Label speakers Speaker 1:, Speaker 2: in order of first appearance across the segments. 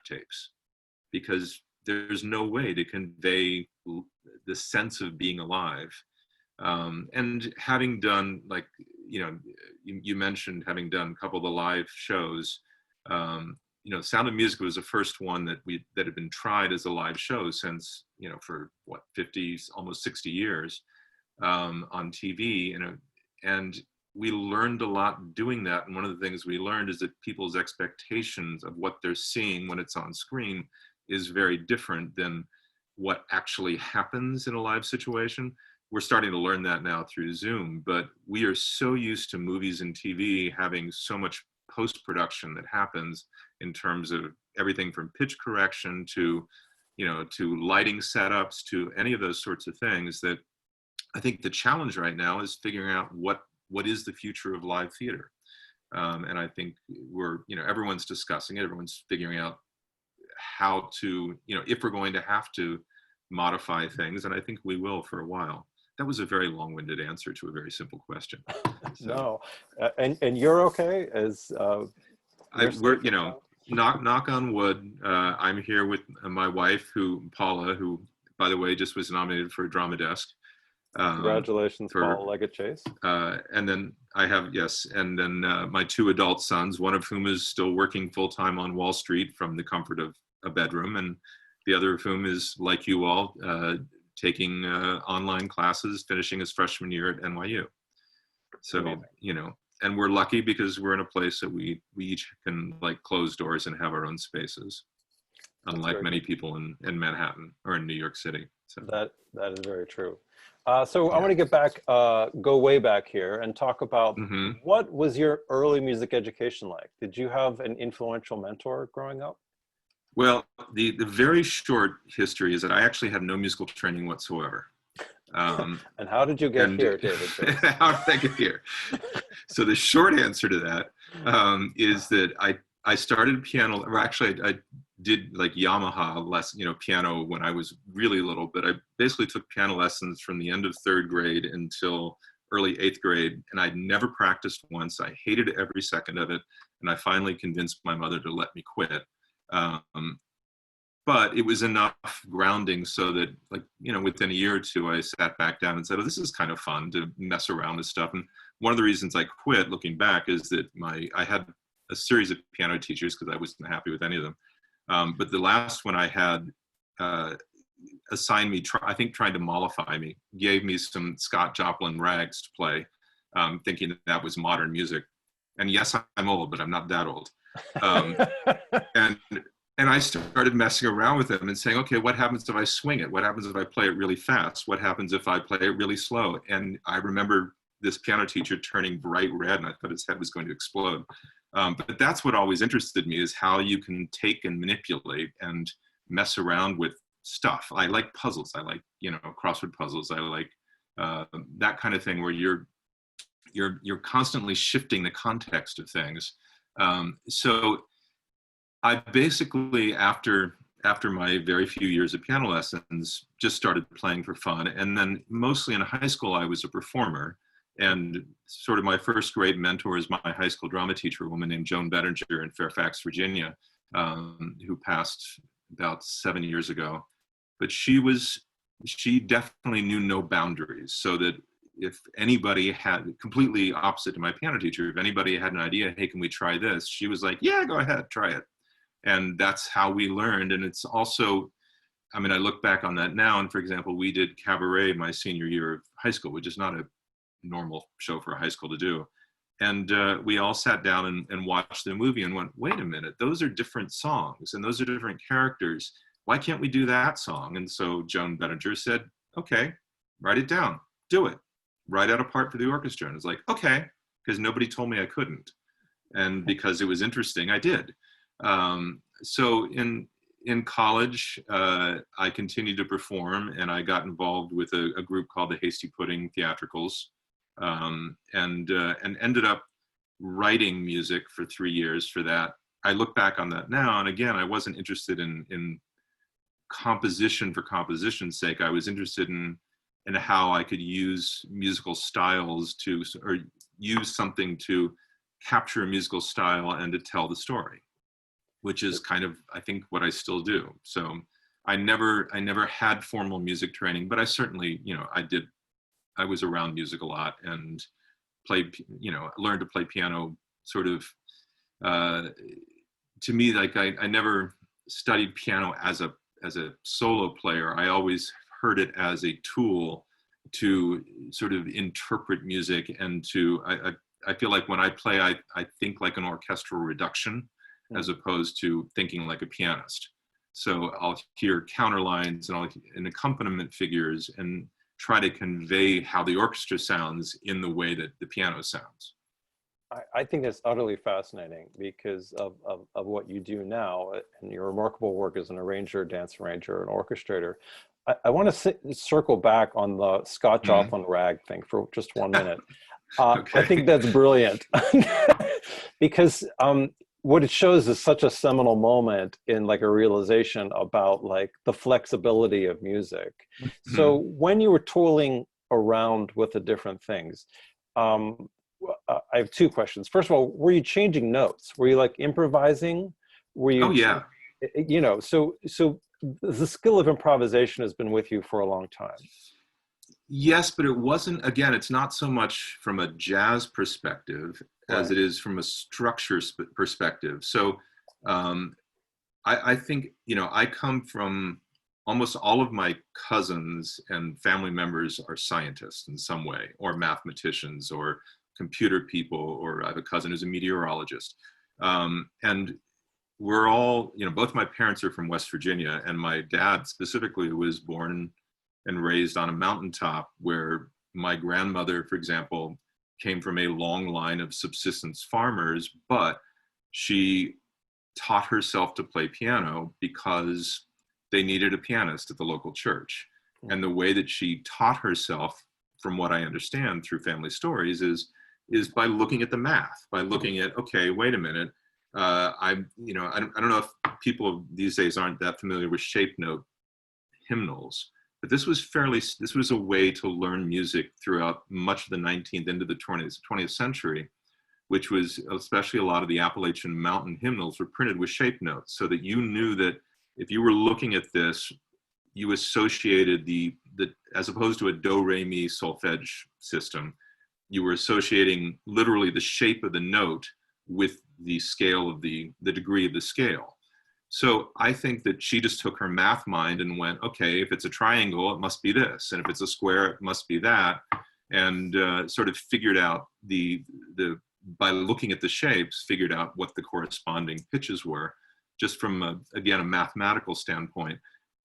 Speaker 1: tapes, because there's no way to convey the sense of being alive. And having done, like, you mentioned having done a couple of the live shows, Sound of Music was the first one that had been tried as a live show since, for what, 50, almost 60 years, on TV, and we learned a lot doing that. And one of the things we learned is that people's expectations of what they're seeing when it's on screen is very different than what actually happens in a live situation. We're starting to learn that now through Zoom, but we are so used to movies and TV having so much post-production that happens in terms of everything from pitch correction to lighting setups, to any of those sorts of things, that I think the challenge right now is figuring out what is the future of live theater. And I think everyone's discussing it, everyone's figuring out how to, if we're going to have to modify things, and I think we will for a while. That was a very long-winded answer to a very simple question.
Speaker 2: No, and you're okay as
Speaker 1: we're, knock on wood. I'm here with my wife, Paula, who, by the way, just was nominated for a Drama Desk.
Speaker 2: Congratulations, Paula Leggett-Chase.
Speaker 1: And then I have, and then my two adult sons, one of whom is still working full-time on Wall Street from the comfort of a bedroom, and the other of whom is, like you all, taking online classes, finishing his freshman year at NYU. So,
Speaker 2: amazing.
Speaker 1: And we're lucky because we're in a place that we each can, like, close doors and have our own spaces, unlike many people in Manhattan or in New York City. So
Speaker 2: that is very true. So I want to get back, go way back here and talk about what was your early music education like? Did you have an influential mentor growing up?
Speaker 1: Well, the very short history is that I actually had no musical training whatsoever.
Speaker 2: And how did you get here, David?
Speaker 1: How did I get here? So the short answer to that is that I started piano, or actually I did like Yamaha piano when I was really little, but I basically took piano lessons from the end of 3rd grade until early 8th grade, and I'd never practiced once. I hated every second of it, and I finally convinced my mother to let me quit. But it was enough grounding so that, within a year or two, I sat back down and said, oh, this is kind of fun to mess around with stuff. And one of the reasons I quit, looking back, is that I had a series of piano teachers because I wasn't happy with any of them. But the last one I had assigned me, trying to mollify me, gave me some Scott Joplin rags to play, thinking that was modern music. And yes, I'm old, but I'm not that old. And I started messing around with them and saying, okay, what happens if I swing it? What happens if I play it really fast? What happens if I play it really slow? And I remember this piano teacher turning bright red, and I thought his head was going to explode. But that's what always interested me, is how you can take and manipulate and mess around with stuff. I like puzzles. I like, crossword puzzles. I like that kind of thing where you're constantly shifting the context of things. So I basically, after my very few years of piano lessons, just started playing for fun. And then mostly in high school, I was a performer. And sort of my first grade mentor is my high school drama teacher, a woman named Joan Bettinger in Fairfax, Virginia, who passed about 7 years ago. But she definitely knew no boundaries, so that if anybody had, completely opposite to my piano teacher, if anybody had an idea, hey, can we try this? She was like, yeah, go ahead, try it. And that's how we learned. And it's also, I look back on that now, and for example, we did Cabaret my senior year of high school, which is not a normal show for a high school to do. And we all sat down and watched the movie and went, wait a minute, those are different songs and those are different characters. Why can't we do that song? And so Joan Bettinger said, okay, write it down, do it. Write out a part for the orchestra. And it's like, okay, because nobody told me I couldn't. And because it was interesting, I did. So in college, I continued to perform, and I got involved with a group called the Hasty Pudding Theatricals, and ended up writing music for 3 years for that. I look back on that now, and again, I wasn't interested in composition for composition's sake. I was interested in how I could use musical styles or use something to capture a musical style and to tell the story, which is kind of, I think, what I still do. So I never had formal music training, but I certainly, I was around music a lot and played, learned to play piano sort of, to me, like I never studied piano as a solo player. I always heard it as a tool to sort of interpret music, and I feel like when I play, I think like an orchestral reduction as opposed to thinking like a pianist. So I'll hear counterlines and accompaniment figures and try to convey how the orchestra sounds in the way that the piano sounds.
Speaker 2: I think that's utterly fascinating because of what you do now and your remarkable work as an arranger, dance arranger, and orchestrator. I want to circle back on the Scott Joplin rag thing for just 1 minute.
Speaker 1: Okay.
Speaker 2: I think that's brilliant because what it shows is such a seminal moment in like a realization about like the flexibility of music. So when you were tooling around with the different things, I have two questions. First of all, were you changing notes? Were you like improvising? Were you?
Speaker 1: Oh yeah.
Speaker 2: So the skill of improvisation has been with you for a long time.
Speaker 1: Yes, but it wasn't, again, it's not so much from a jazz perspective as it is from a structure perspective. So I think, I come from, almost all of my cousins and family members are scientists in some way, or mathematicians, or computer people, or I have a cousin who's a meteorologist. And we're all, both my parents are from West Virginia, and my dad specifically was born and raised on a mountaintop where my grandmother, for example, came from a long line of subsistence farmers, but she taught herself to play piano because they needed a pianist at the local church. And the way that she taught herself, from what I understand through family stories, is by looking at the math, by looking at, okay, wait a minute, I don't know if people these days aren't that familiar with shape note hymnals, but this was a way to learn music throughout much of the 19th into the 20th century, which was, especially a lot of the Appalachian Mountain hymnals were printed with shape notes, so that you knew that if you were looking at this, you associated the as opposed to a do, re, mi, solfege system, you were associating literally the shape of the note with the scale of the degree of the scale. So I think that she just took her math mind and went, okay, if it's a triangle, it must be this. And if it's a square, it must be that. And sort of figured out by looking at the shapes, figured out what the corresponding pitches were, just from, again, a mathematical standpoint.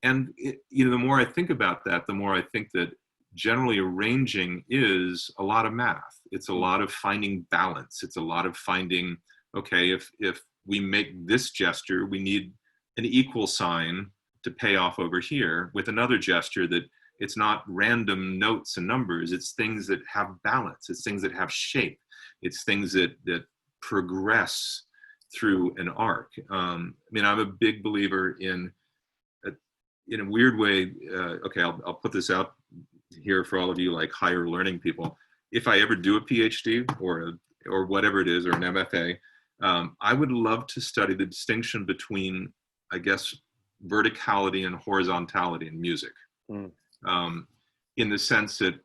Speaker 1: And the more I think about that, the more I think that generally arranging is a lot of math. It's a lot of finding balance. It's a lot of finding, okay, if we make this gesture, we need an equal sign to pay off over here with another gesture that it's not random notes and numbers. It's things that have balance. It's things that have shape. It's things that progress through an arc. I'm a big believer in a weird way, okay, I'll put this out here for all of you like higher learning people. If I ever do a PhD or whatever it is, or an MFA, I would love to study the distinction between, I guess, verticality and horizontality in music. In the sense that,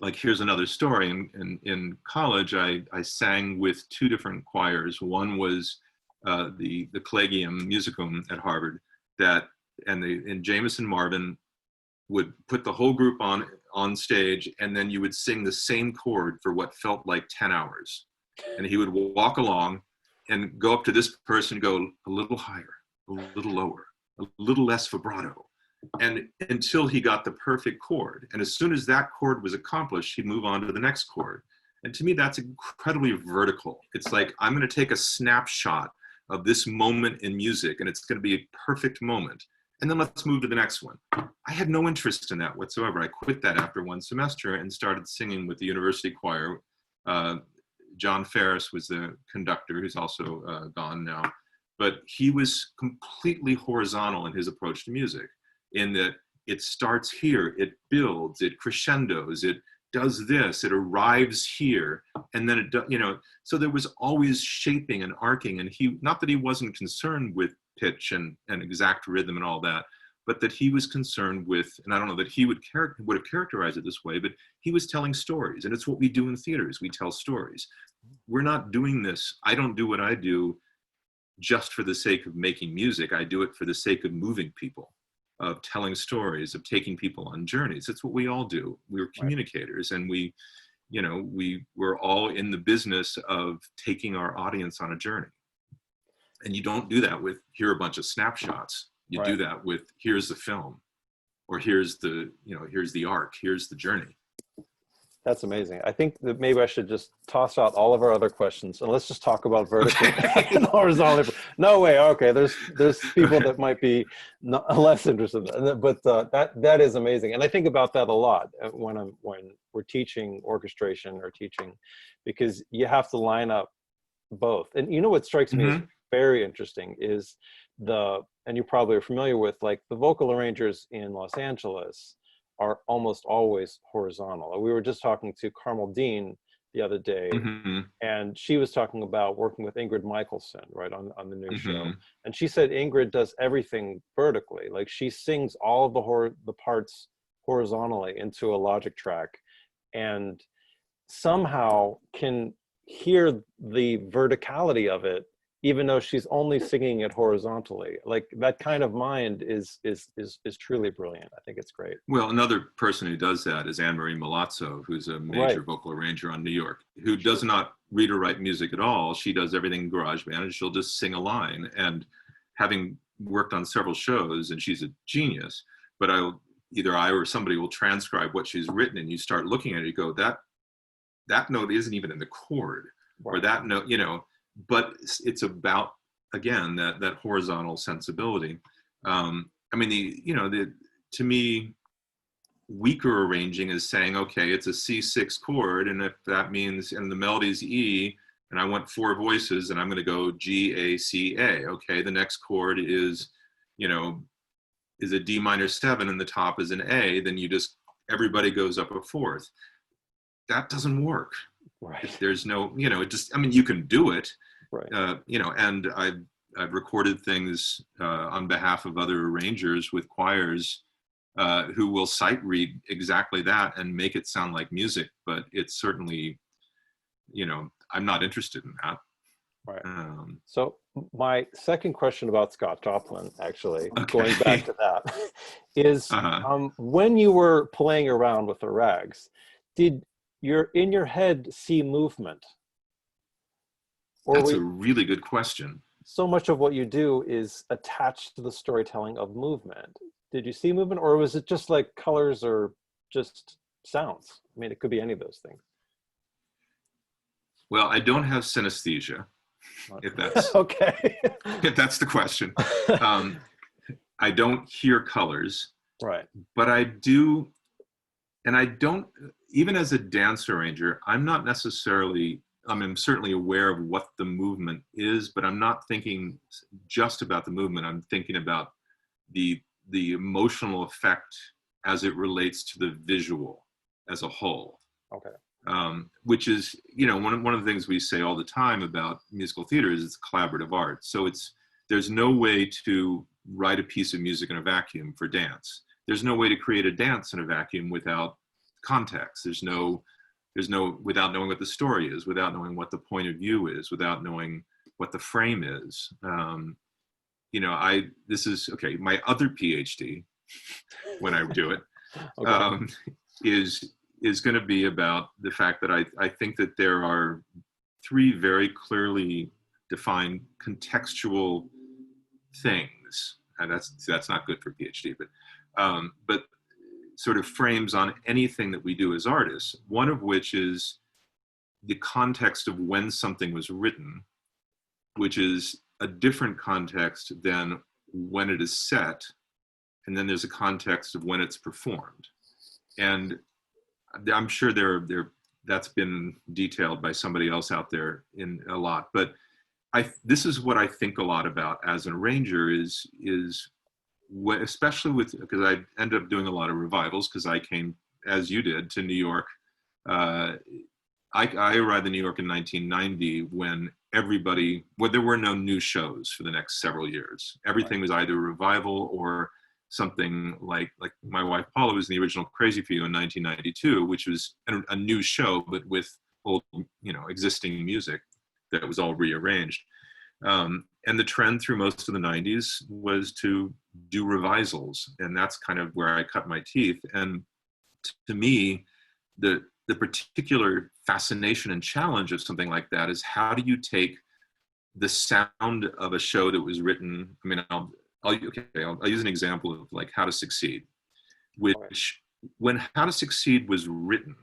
Speaker 1: like, here's another story. In college, I sang with two different choirs. One was the Collegium Musicum at Harvard, and Jameson Marvin would put the whole group on stage, and then you would sing the same chord for what felt like 10 hours. And he would walk along and go up to this person, go a little higher, a little lower, a little less vibrato, and until he got the perfect chord. And as soon as that chord was accomplished, he'd move on to the next chord. And to me, that's incredibly vertical. It's like, I'm going to take a snapshot of this moment in music, and it's going to be a perfect moment. And then let's move to the next one. I had no interest in that whatsoever. I quit that after one semester and started singing with the university choir. John Ferris was the conductor, who's also gone now. But he was completely horizontal in his approach to music, in that it starts here, it builds, it crescendos, it does this, it arrives here, and then it does, you know, so there was always shaping and arcing, and he, not that he wasn't concerned with pitch and exact rhythm and all that, but that he was concerned with, and I don't know that he would have characterized it this way, but he was telling stories, and it's what we do in theaters, we tell stories. We're not doing this, I don't do what I do just for the sake of making music, I do it for the sake of moving people, of telling stories, of taking people on journeys. It's what we all do. We're communicators, and we, you know, we're all in the business of taking our audience on a journey. And you don't do that with, here are a bunch of snapshots. You do that with, here's the film, or here's the, you know, here's the arc, here's the journey.
Speaker 2: That's amazing. I think that maybe I should just toss out all of our other questions and let's just talk about vertical and horizontal. No way. Okay, there's people that might be less interested, but that is amazing. And I think about that a lot when we're teaching orchestration or teaching, because you have to line up both. And you know what strikes me as very interesting is and you probably are familiar with, like, the vocal arrangers in Los Angeles are almost always horizontal. We were just talking to Carmel Dean the other day, and she was talking about working with Ingrid Michaelson, right, on the new show. And she said Ingrid does everything vertically. Like, she sings all of the parts horizontally into a Logic track, and somehow can hear the verticality of it, even though she's only singing it horizontally. Like, that kind of mind is truly brilliant. I think it's great.
Speaker 1: Well, another person who does that is Anne-Marie Milazzo, who's a major vocal arranger on New York, who does not read or write music at all. She does everything in GarageBand, and she'll just sing a line. And having worked on several shows, and she's a genius, but either I or somebody will transcribe what she's written, and you start looking at it, you go, that note isn't even in the chord, or that note, you know. But it's about, again, that horizontal sensibility. I mean, to me, weaker arranging is saying, okay, it's a C6 chord, and if that means, and the melody's E, and I want 4 voices, and I'm going to go G, A, C, A. Okay, the next chord is, you know, is a D minor 7, and the top is an A. Then everybody goes up a 4th. That doesn't work.
Speaker 2: Right.
Speaker 1: There's no, you know, I mean, you can do it,
Speaker 2: right.
Speaker 1: You know, and I've recorded things on behalf of other arrangers with choirs who will sight read exactly that and make it sound like music, but it's certainly, you know, I'm not interested in that.
Speaker 2: Right. So my second question about Scott Joplin, actually, going back to that, is when you were playing around with the rags, did you're in your head see movement? Or
Speaker 1: that's a really good question.
Speaker 2: So much of what you do is attached to the storytelling of movement. Did you see movement, or was it just like colors or just sounds? I mean, it could be any of those things.
Speaker 1: Well, I don't have synesthesia, if that's
Speaker 2: okay.
Speaker 1: If that's the question. I don't hear colors,
Speaker 2: right?
Speaker 1: But I do. And I don't, even as a dance arranger, I'm certainly aware of what the movement is, but I'm not thinking just about the movement. I'm thinking about the emotional effect as it relates to the visual as a whole.
Speaker 2: Okay.
Speaker 1: Which is, you know, one of the things we say all the time about musical theater is it's collaborative art. So there's no way to write a piece of music in a vacuum for dance. There's no way to create a dance in a vacuum without context. There's no, without knowing what the story is, without knowing what the point of view is, without knowing what the frame is. You know, my other PhD, when I do it, is going to be about the fact that I think that there are 3 very clearly defined contextual things, and that's not good for a PhD, but sort of frames on anything that we do as artists, one of which is the context of when something was written, which is a different context than when it is set, and then there's a context of when it's performed. And I'm sure that's been detailed by somebody else out there in a lot, but this is what I think a lot about as an arranger is especially because I ended up doing a lot of revivals because I came, as you did, to New York Uh, I arrived in New York in 1990 when there were no new shows for the next several years. Everything was either a revival or something like My Wife Paula was in the original Crazy for You in 1992, which was a new show, but with old, existing music that was all rearranged. And the trend through most of the 90s was to do revisals. And that's kind of where I cut my teeth. And to me, the particular fascination and challenge of something like that is, how do you take the sound of a show that was written? I mean, I'll use an example of like How to Succeed, which when How to Succeed was written,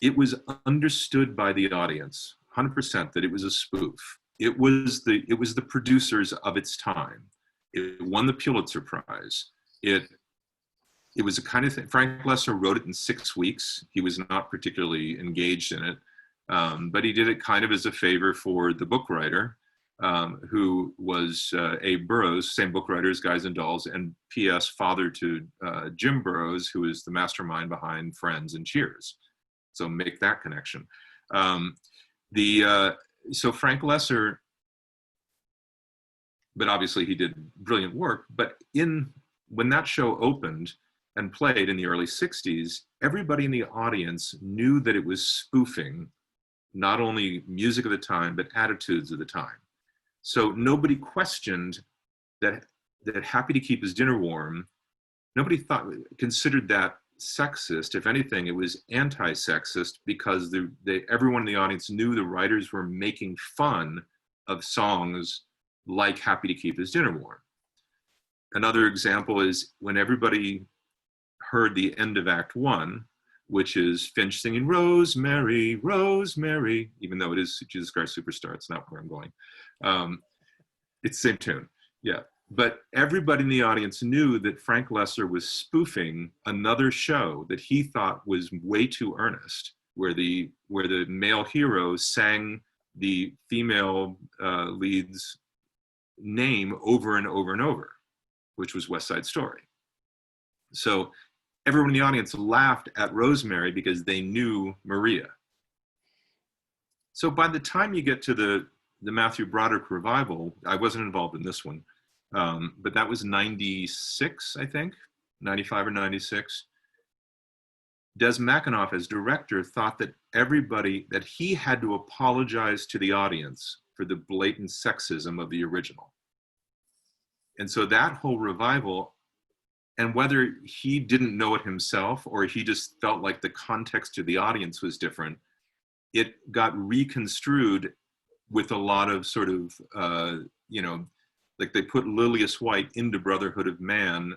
Speaker 1: it was understood by the audience 100% that it was a spoof. It was the producers of its time. It won the Pulitzer Prize. It was a kind of thing. Frank Lesser wrote it in 6 weeks. He was not particularly engaged in it, but he did it kind of as a favor for the book writer, who was Abe Burrows, same book writer as Guys and Dolls, and P.S. father to Jim Burrows, who is the mastermind behind Friends and Cheers. So make that connection. So Frank Lesser, but obviously he did brilliant work, but when that show opened and played in the early 60s, everybody in the audience knew that it was spoofing not only music of the time, but attitudes of the time. So nobody questioned that Happy to Keep His Dinner Warm, nobody considered that sexist. If anything, it was anti-sexist, because everyone in the audience knew the writers were making fun of songs like Happy to Keep His Dinner Warm. Another example is when everybody heard the end of Act One, which is Finch singing Rosemary, Rosemary, even though it is Jesus Christ Superstar. It's not where I'm going. It's the same tune, yeah. But everybody in the audience knew that Frank Lesser was spoofing another show that he thought was way too earnest, where the male hero sang the female lead's name over and over and over, which was West Side Story. So everyone in the audience laughed at Rosemary because they knew Maria. So by the time you get to the Matthew Broderick revival, I wasn't involved in this one, but that was 96, I think, 95 or 96. Des McAnuff, as director, thought that that he had to apologize to the audience for the blatant sexism of the original. And so that whole revival, and whether he didn't know it himself or he just felt like the context to the audience was different, it got reconstrued with a lot of sort of, like they put Lilius White into Brotherhood of Man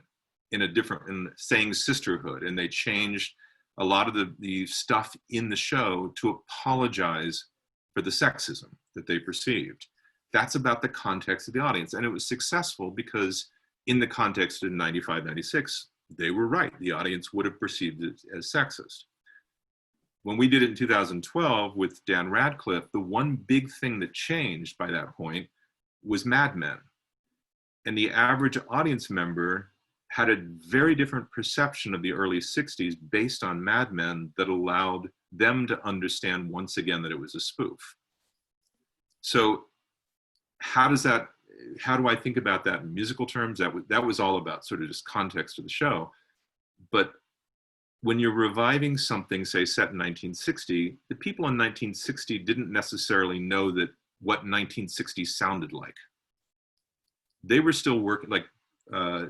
Speaker 1: in saying sisterhood, and they changed a lot of the stuff in the show to apologize for the sexism that they perceived. That's about the context of the audience. And it was successful because in the context of 95, 96, they were right. The audience would have perceived it as sexist. When we did it in 2012 with Dan Radcliffe, the one big thing that changed by that point was Mad Men. And the average audience member had a very different perception of the early 60s based on Mad Men that allowed them to understand once again that it was a spoof. So how do I think about that in musical terms? That was all about sort of just context of the show. But when you're reviving something, say, set in 1960, the people in 1960 didn't necessarily know what 1960 sounded like. They were still working, like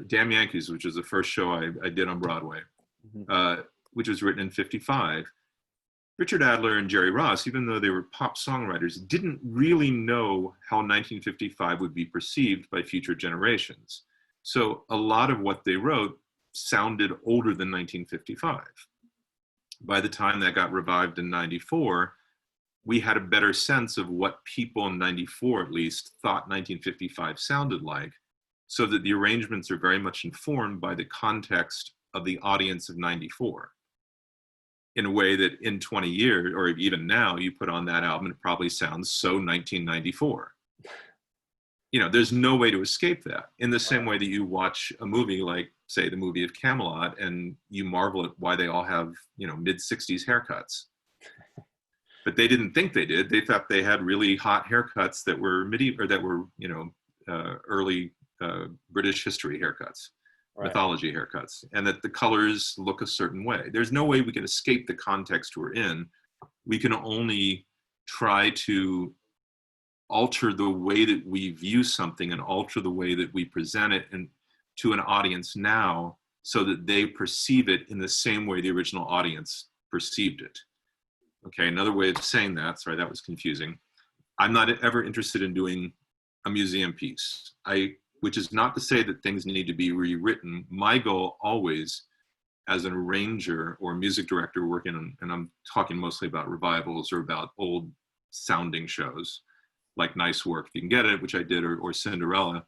Speaker 1: Damn Yankees, which was the first show I did on Broadway, which was written in 55. Richard Adler and Jerry Ross, even though they were pop songwriters, didn't really know how 1955 would be perceived by future generations. So a lot of what they wrote sounded older than 1955. By the time that got revived in 94, we had a better sense of what people in 94 at least thought 1955 sounded like, so that the arrangements are very much informed by the context of the audience of 94. In a way that in 20 years, or even now, you put on that album, it probably sounds so 1994. There's no way to escape that. In the same way that you watch a movie like, say, the movie of Camelot, and you marvel at why they all have, mid-60s haircuts. but they didn't think they did. They thought they had really hot haircuts that were medieval, or that were, early British history haircuts,
Speaker 2: Right.
Speaker 1: mythology haircuts, and that the colors look a certain way. There's no way we can escape the context we're in. We can only try to alter the way that we view something and alter the way that we present it and to an audience now, so that they perceive it in the same way the original audience perceived it. Okay, another way of saying that, sorry, that was confusing. I'm not ever interested in doing a museum piece. Which is not to say that things need to be rewritten. My goal always, as an arranger or music director working on, and I'm talking mostly about revivals or about old sounding shows, like Nice Work, if you can get it, which I did, or Cinderella.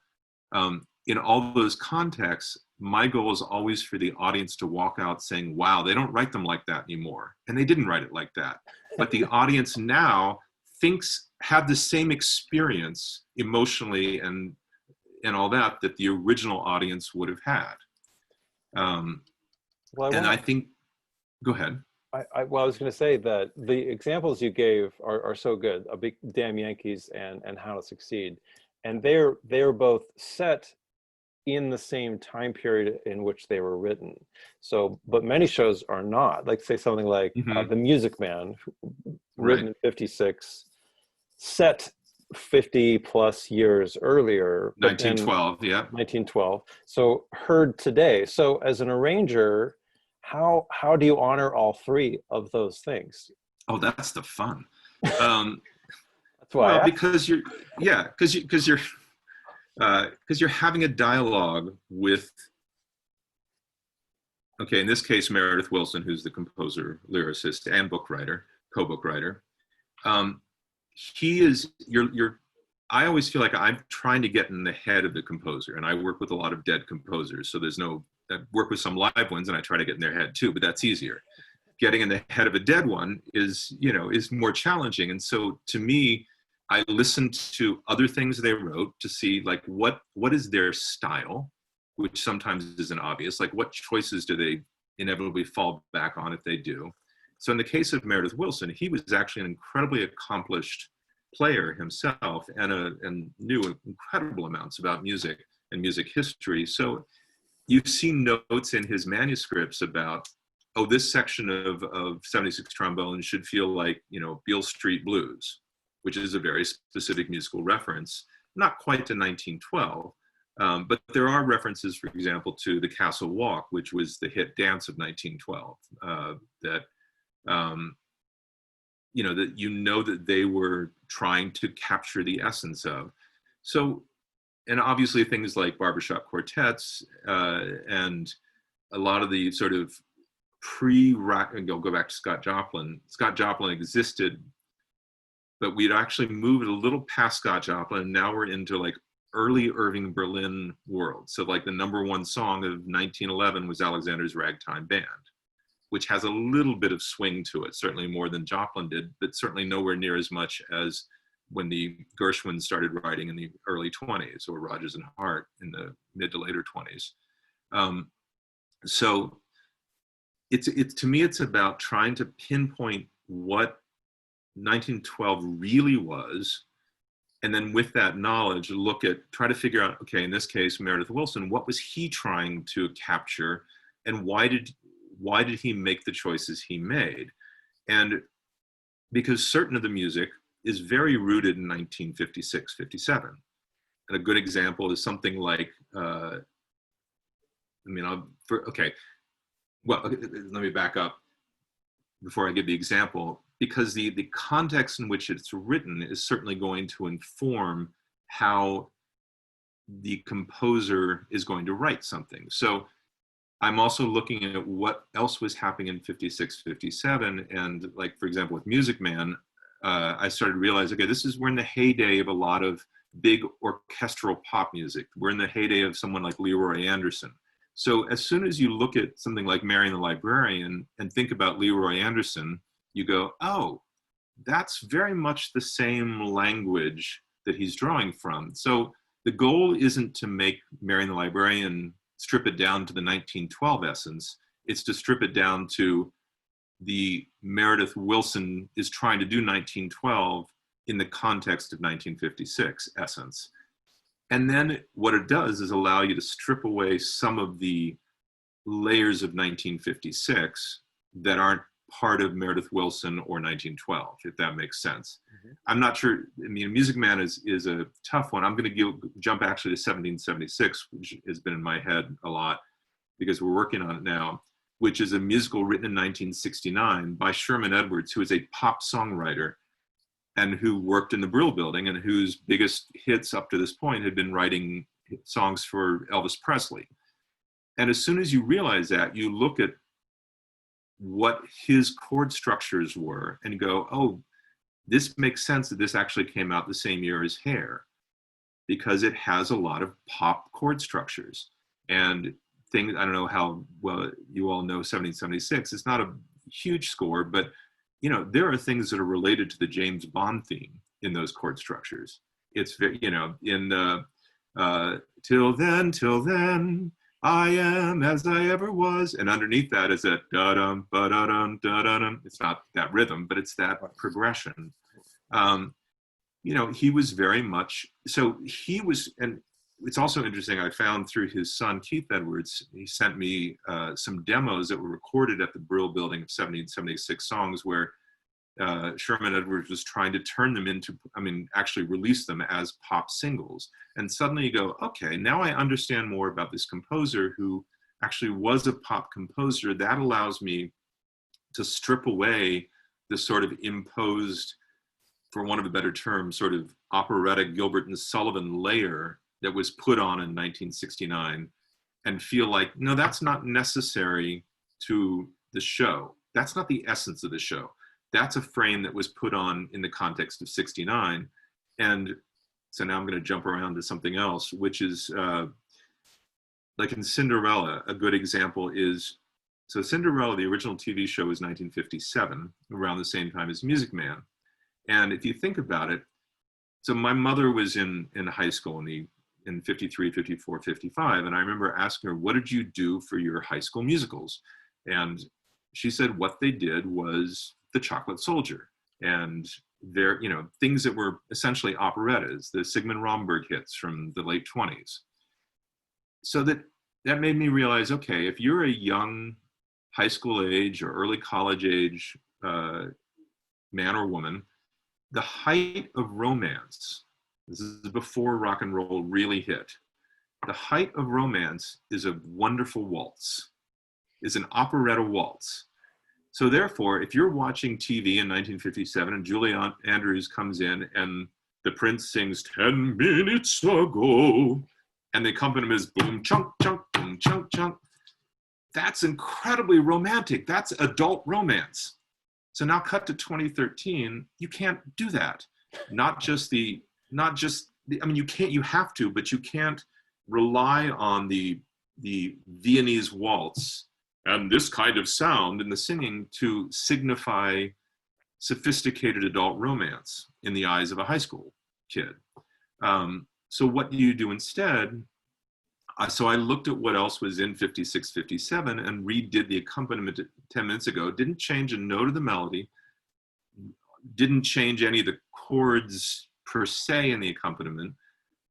Speaker 1: In all those contexts, my goal is always for the audience to walk out saying, wow, they don't write them like that anymore. And they didn't write it like that. But the audience now have the same experience emotionally and all that the original audience would have had. I think, go ahead.
Speaker 2: I was going to say that the examples you gave are so good. A Big Damn Yankees and How to Succeed, and they're both set in the same time period in which they were written. So, but many shows are not. Like, say something like The Music Man, written in '56, set 50 plus years earlier.
Speaker 1: 1912, yeah.
Speaker 2: 1912. So heard today. So as an arranger, how do you honor all three of those things?
Speaker 1: Oh, that's the fun.
Speaker 2: That's why.
Speaker 1: Well, because you're having a dialogue with, okay, in this case, Meredith Willson, who's the composer, lyricist, and book writer, co-book writer. I always feel like I'm trying to get in the head of the composer, and I work with a lot of dead composers. So I work with some live ones, and I try to get in their head too, but that's easier. Getting in the head of a dead one is more challenging. And so to me, I listen to other things they wrote to see like what is their style, which sometimes isn't obvious. Like, what choices do they inevitably fall back on if they do? So in the case of Meredith Willson, he was actually an incredibly accomplished player himself and knew incredible amounts about music and music history. So you see notes in his manuscripts about, oh, this section of 76 trombone should feel like, Beale Street Blues, which is a very specific musical reference, not quite to 1912, but there are references, for example, to the Castle Walk, which was the hit dance of 1912, that that they were trying to capture the essence of. So, and obviously things like barbershop quartets and a lot of the sort of pre-rock, and go back to Scott Joplin. Scott Joplin existed, but we'd actually moved a little past Scott Joplin, and now we're into like early Irving Berlin world. So like the #1 song of 1911 was Alexander's Ragtime Band, which has a little bit of swing to it, certainly more than Joplin did, but certainly nowhere near as much as when the Gershwins started writing in the early 20s, or Rodgers and Hart in the mid to later 20s. So it's to me, it's about trying to pinpoint what 1912 really was, and then with that knowledge, try to figure out, okay, in this case, Meredith Willson, what was he trying to capture, and why did he make the choices he made? And because certain of the music is very rooted in 1956, 57. And a good example is something like, let me back up before I give the example, because the context in which it's written is certainly going to inform how the composer is going to write something. So I'm also looking at what else was happening in 56, 57. And like, for example, with Music Man, I started to realize, okay, we're in the heyday of a lot of big orchestral pop music. We're in the heyday of someone like Leroy Anderson. So as soon as you look at something like Marian the Librarian and think about Leroy Anderson, you go, oh, that's very much the same language that he's drawing from. So the goal isn't to make Marian the Librarian strip it down to the 1912 essence. It's to strip it down to the Meredith Willson is trying to do 1912 in the context of 1956 essence. And then what it does is allow you to strip away some of the layers of 1956 that aren't part of Meredith Willson or 1912, if that makes sense. Mm-hmm. I'm not sure, I mean, Music Man is a tough one. I'm going to jump actually to 1776, which has been in my head a lot because we're working on it now, which is a musical written in 1969 by Sherman Edwards, who is a pop songwriter and who worked in the Brill Building and whose biggest hits up to this point had been writing songs for Elvis Presley. And as soon as you realize that, you look at what his chord structures were and go, oh, this makes sense that this actually came out the same year as Hair, because it has a lot of pop chord structures and things. I don't know how well you all know 1776. It's not a huge score, but you know, there are things that are related to the James Bond theme in those chord structures. It's very, you know, in the till then, I am as I ever was. And underneath that is a da-dum, ba-da-dum, da-da-dum. It's not that rhythm, but it's that progression. You know, he was very much, so he was, and it's also interesting, I found through his son, Keith Edwards, he sent me some demos that were recorded at the Brill Building of 1776 songs where Sherman Edwards was trying to turn them into, I mean, actually release them as pop singles. And suddenly you go, okay, now I understand more about this composer who actually was a pop composer. That allows me to strip away the sort of imposed, for want of a better term, sort of operatic Gilbert and Sullivan layer that was put on in 1969 and feel like, no, that's not necessary to the show. That's not the essence of the show. That's a frame that was put on in the context of 69. And so now I'm going to jump around to something else, which is like in Cinderella, a good example is, so Cinderella, the original TV show was 1957, around the same time as Music Man. And if you think about it, so my mother was in high school in 53, 54, 55. And I remember asking her, what did you do for your high school musicals? And she said what they did was The Chocolate Soldier. And there, you know, things that were essentially operettas, the Sigmund Romberg hits from the late 20s. So that made me realize, okay, if you're a young high school age or early college age man or woman, the height of romance, this is before rock and roll really hit, the height of romance is a wonderful waltz, is an operetta waltz. So therefore, if you're watching TV in 1957 and Julie Andrews comes in and the prince sings 10 minutes ago, and the accompaniment is boom, chunk, chunk, boom, chunk, chunk, that's incredibly romantic. That's adult romance. So now cut to 2013, you can't do that. Not just the, I mean, you have to, but you can't rely on the Viennese waltz and this kind of sound in the singing to signify sophisticated adult romance in the eyes of a high school kid. So what do you do instead? So I looked at what else was in 56, 57 and redid the accompaniment 10 minutes ago. Didn't change a note of the melody, didn't change any of the chords per se in the accompaniment,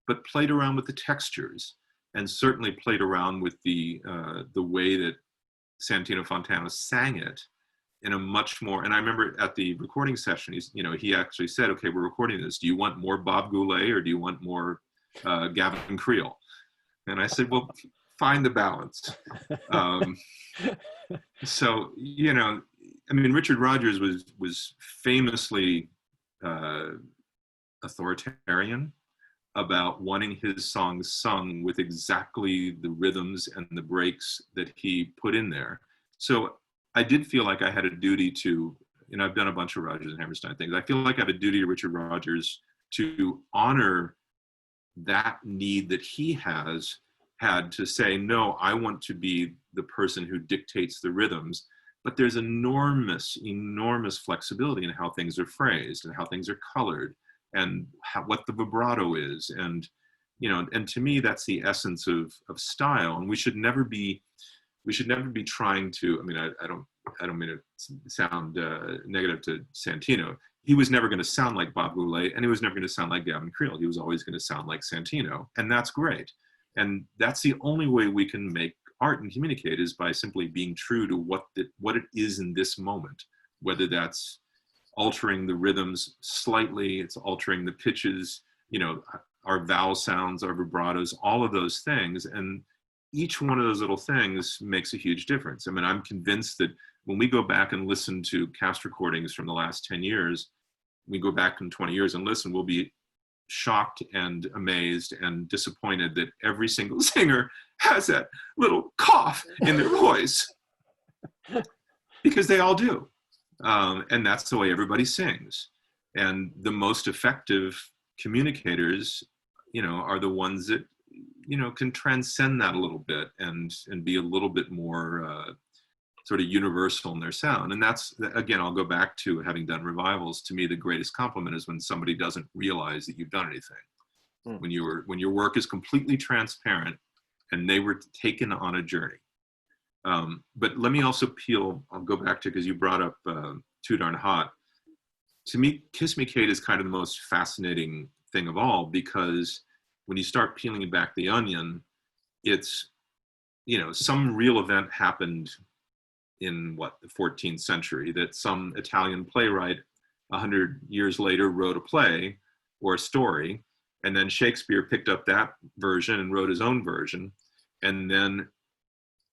Speaker 1: but played around with the textures and certainly played around with the way that Santino Fontana sang it in a much more, and I remember at the recording session, he actually said, okay, we're recording this. Do you want more Bob Goulet or do you want more Gavin Creel? And I said, well, find the balance. So, you know, I mean, Richard Rodgers was famously authoritarian about wanting his songs sung with exactly the rhythms and the breaks that he put in there. So I did feel like I had a duty to, you know, I've done a bunch of Rodgers and Hammerstein things. I feel like I have a duty to Richard Rodgers to honor that need that he had to say, no, I want to be the person who dictates the rhythms, but there's enormous, enormous flexibility in how things are phrased and how things are colored and what the vibrato is. And, you know, and to me, that's the essence of style. And we should never be trying to, I mean, I don't I don't mean to sound negative to Santino. He was never going to sound like Bob Goulet, and he was never going to sound like Gavin Creel. He was always going to sound like Santino, and that's great. And that's the only way we can make art and communicate, is by simply being true to what it is in this moment, whether that's altering the rhythms slightly, it's altering the pitches, you know, our vowel sounds, our vibratos, all of those things. And each one of those little things makes a huge difference. I mean, I'm convinced that when we go back and listen to cast recordings from the last 10 years, we go back in 20 years and listen, we'll be shocked and amazed and disappointed that every single singer has that little cough in their voice, because they all do. And that's the way everybody sings. And the most effective communicators, you know, are the ones that, you know, can transcend that a little bit and be a little bit more sort of universal in their sound. And that's, again, I'll go back to having done revivals. To me, the greatest compliment is when somebody doesn't realize that you've done anything. When your work is completely transparent and they were taken on a journey. But let me also I'll go back to, because you brought up Too Darn Hot. To me, Kiss Me Kate is kind of the most fascinating thing of all, because when you start peeling back the onion, it's, you know, some real event happened in the 14th century, that some Italian playwright 100 years later wrote a play or a story, and then Shakespeare picked up that version and wrote his own version. And then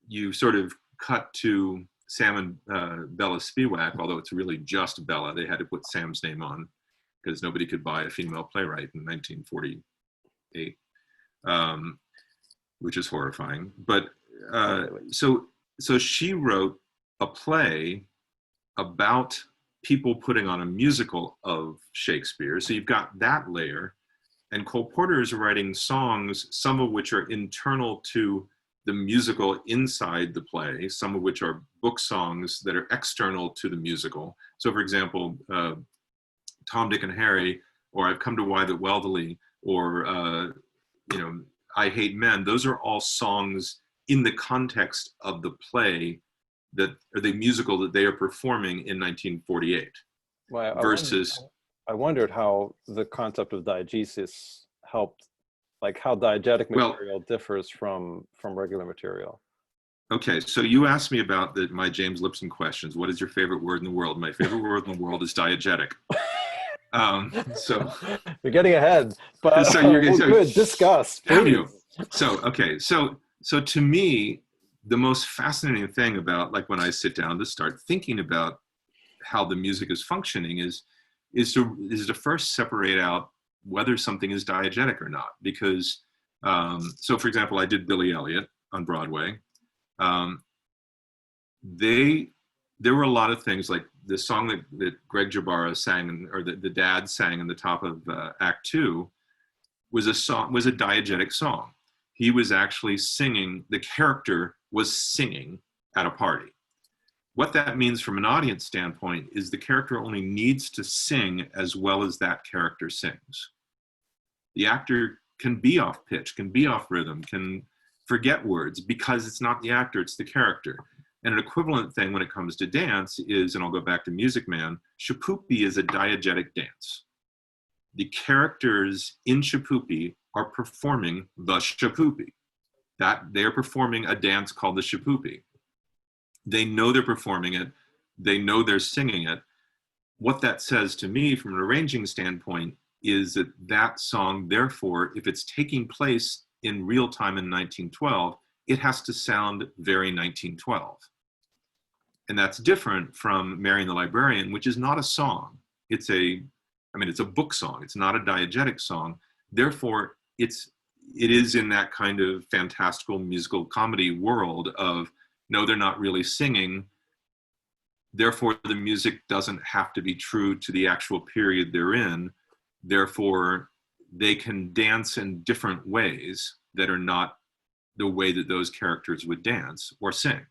Speaker 1: you sort of cut to Sam and Bella Spivak, although it's really just Bella. They had to put Sam's name on because nobody could buy a female playwright in 1948, which is horrifying. But so she wrote a play about people putting on a musical of Shakespeare. So you've got that layer. And Cole Porter is writing songs, some of which are internal to the musical inside the play, some of which are book songs that are external to the musical. So for example, Tom, Dick, and Harry, or I've Come to Without Welderley, or you know, I Hate Men, those are all songs in the context of the play that, or the musical that they are performing in 1948.
Speaker 2: Well,
Speaker 1: versus...
Speaker 2: I wondered how the concept of diegesis helped, like how diegetic material differs from regular material.
Speaker 1: Okay, so you asked me about my James Lipson questions. What is your favorite word in the world? My favorite word in the world is diegetic. So
Speaker 2: you're getting ahead, but
Speaker 1: so
Speaker 2: good. Discuss.
Speaker 1: Damn you. So okay, so to me, the most fascinating thing about, like, when I sit down to start thinking about how the music is functioning is to first separate out whether something is diegetic or not. Because so for example, I did Billy Elliot on Broadway. There were a lot of things, like the song that Greg Jabara sang, or the dad sang in the top of Act 2, was a diegetic song. He was actually singing, the character was singing at a party. What that means from an audience standpoint is the character only needs to sing as well as that character sings. The actor can be off pitch, can be off rhythm, can forget words, because it's not the actor, it's the character. And an equivalent thing when it comes to dance is, and I'll go back to Music Man, Shipoopi is a diegetic dance. The characters in Shipoopi are performing the Shipoopi. That they're performing a dance called the Shipoopi. They know they're performing it. They know they're singing it. What that says to me from an arranging standpoint is that song, therefore, if it's taking place in real time in 1912, it has to sound very 1912. And that's different from Marian the Librarian, which is not a song. It's a book song. It's not a diegetic song. Therefore, it is in that kind of fantastical musical comedy world of, no, they're not really singing. Therefore, the music doesn't have to be true to the actual period they're in. Therefore, they can dance in different ways that are not the way that those characters would dance or sing.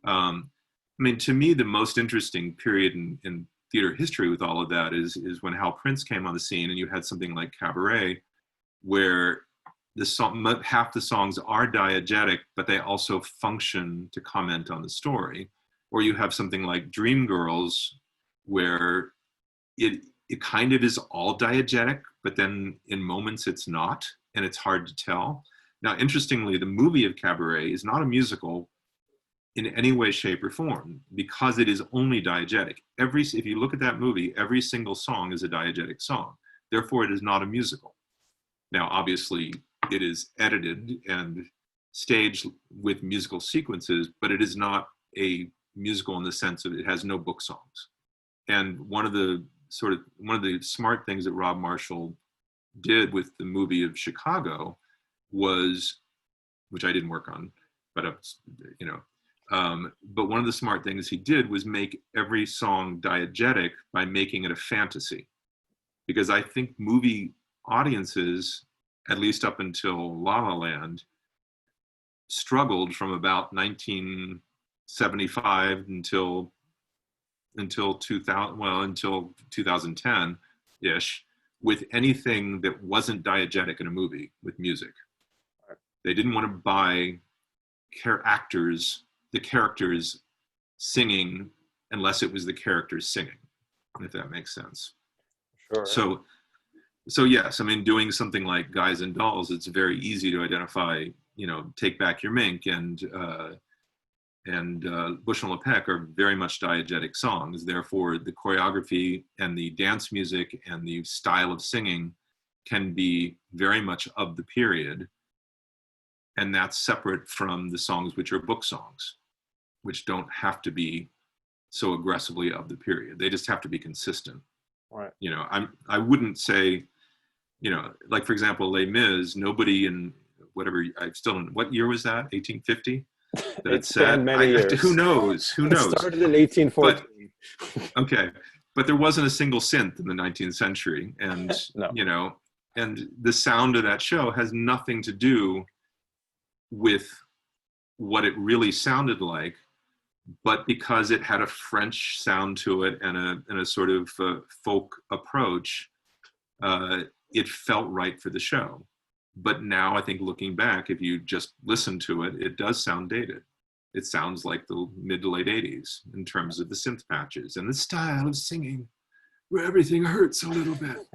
Speaker 1: To me, the most interesting period in theater history with all of that is when Hal Prince came on the scene, and you had something like Cabaret, where half the songs are diegetic, but they also function to comment on the story. Or you have something like Dreamgirls, where it kind of is all diegetic, but then in moments it's not, and it's hard to tell. Now, interestingly, the movie of Cabaret is not a musical in any way, shape, or form, because it is only diegetic. If you look at that movie, every single song is a diegetic song. Therefore, it is not a musical. Now, obviously, it is edited and staged with musical sequences, but it is not a musical in the sense of it has no book songs. And one of the smart things that Rob Marshall did with the movie of Chicago was, which I didn't work on, but but one of the smart things he did was make every song diegetic by making it a fantasy. Because I think movie audiences, at least up until La La Land, struggled from about 1975 until 2000, well, until 2010-ish, with anything that wasn't diegetic in a movie with music. They didn't want to buy the characters singing unless it was the characters singing, if that makes sense.
Speaker 2: Sure.
Speaker 1: So yes, I mean, doing something like Guys and Dolls, it's very easy to identify, Take Back Your Mink and Bush and LePeck are very much diegetic songs. Therefore, the choreography and the dance music and the style of singing can be very much of the period. And that's separate from the songs which are book songs, which don't have to be so aggressively of the period. They just have to be consistent.
Speaker 2: Right.
Speaker 1: I wouldn't say, like, for example, Les Mis, nobody in what year was that? 1850? That
Speaker 2: it spanned many years.
Speaker 1: Who knows?
Speaker 2: It started in 1814.
Speaker 1: Okay. But there wasn't a single synth in the 19th century. And,
Speaker 2: No.
Speaker 1: And the sound of that show has nothing to do with what it really sounded like, but because it had a French sound to it and a sort of folk approach, it felt right for the show. But now I think looking back, if you just listen to it, it does sound dated. It sounds like the mid to late 80s in terms of the synth patches and the style of singing where everything hurts a little bit.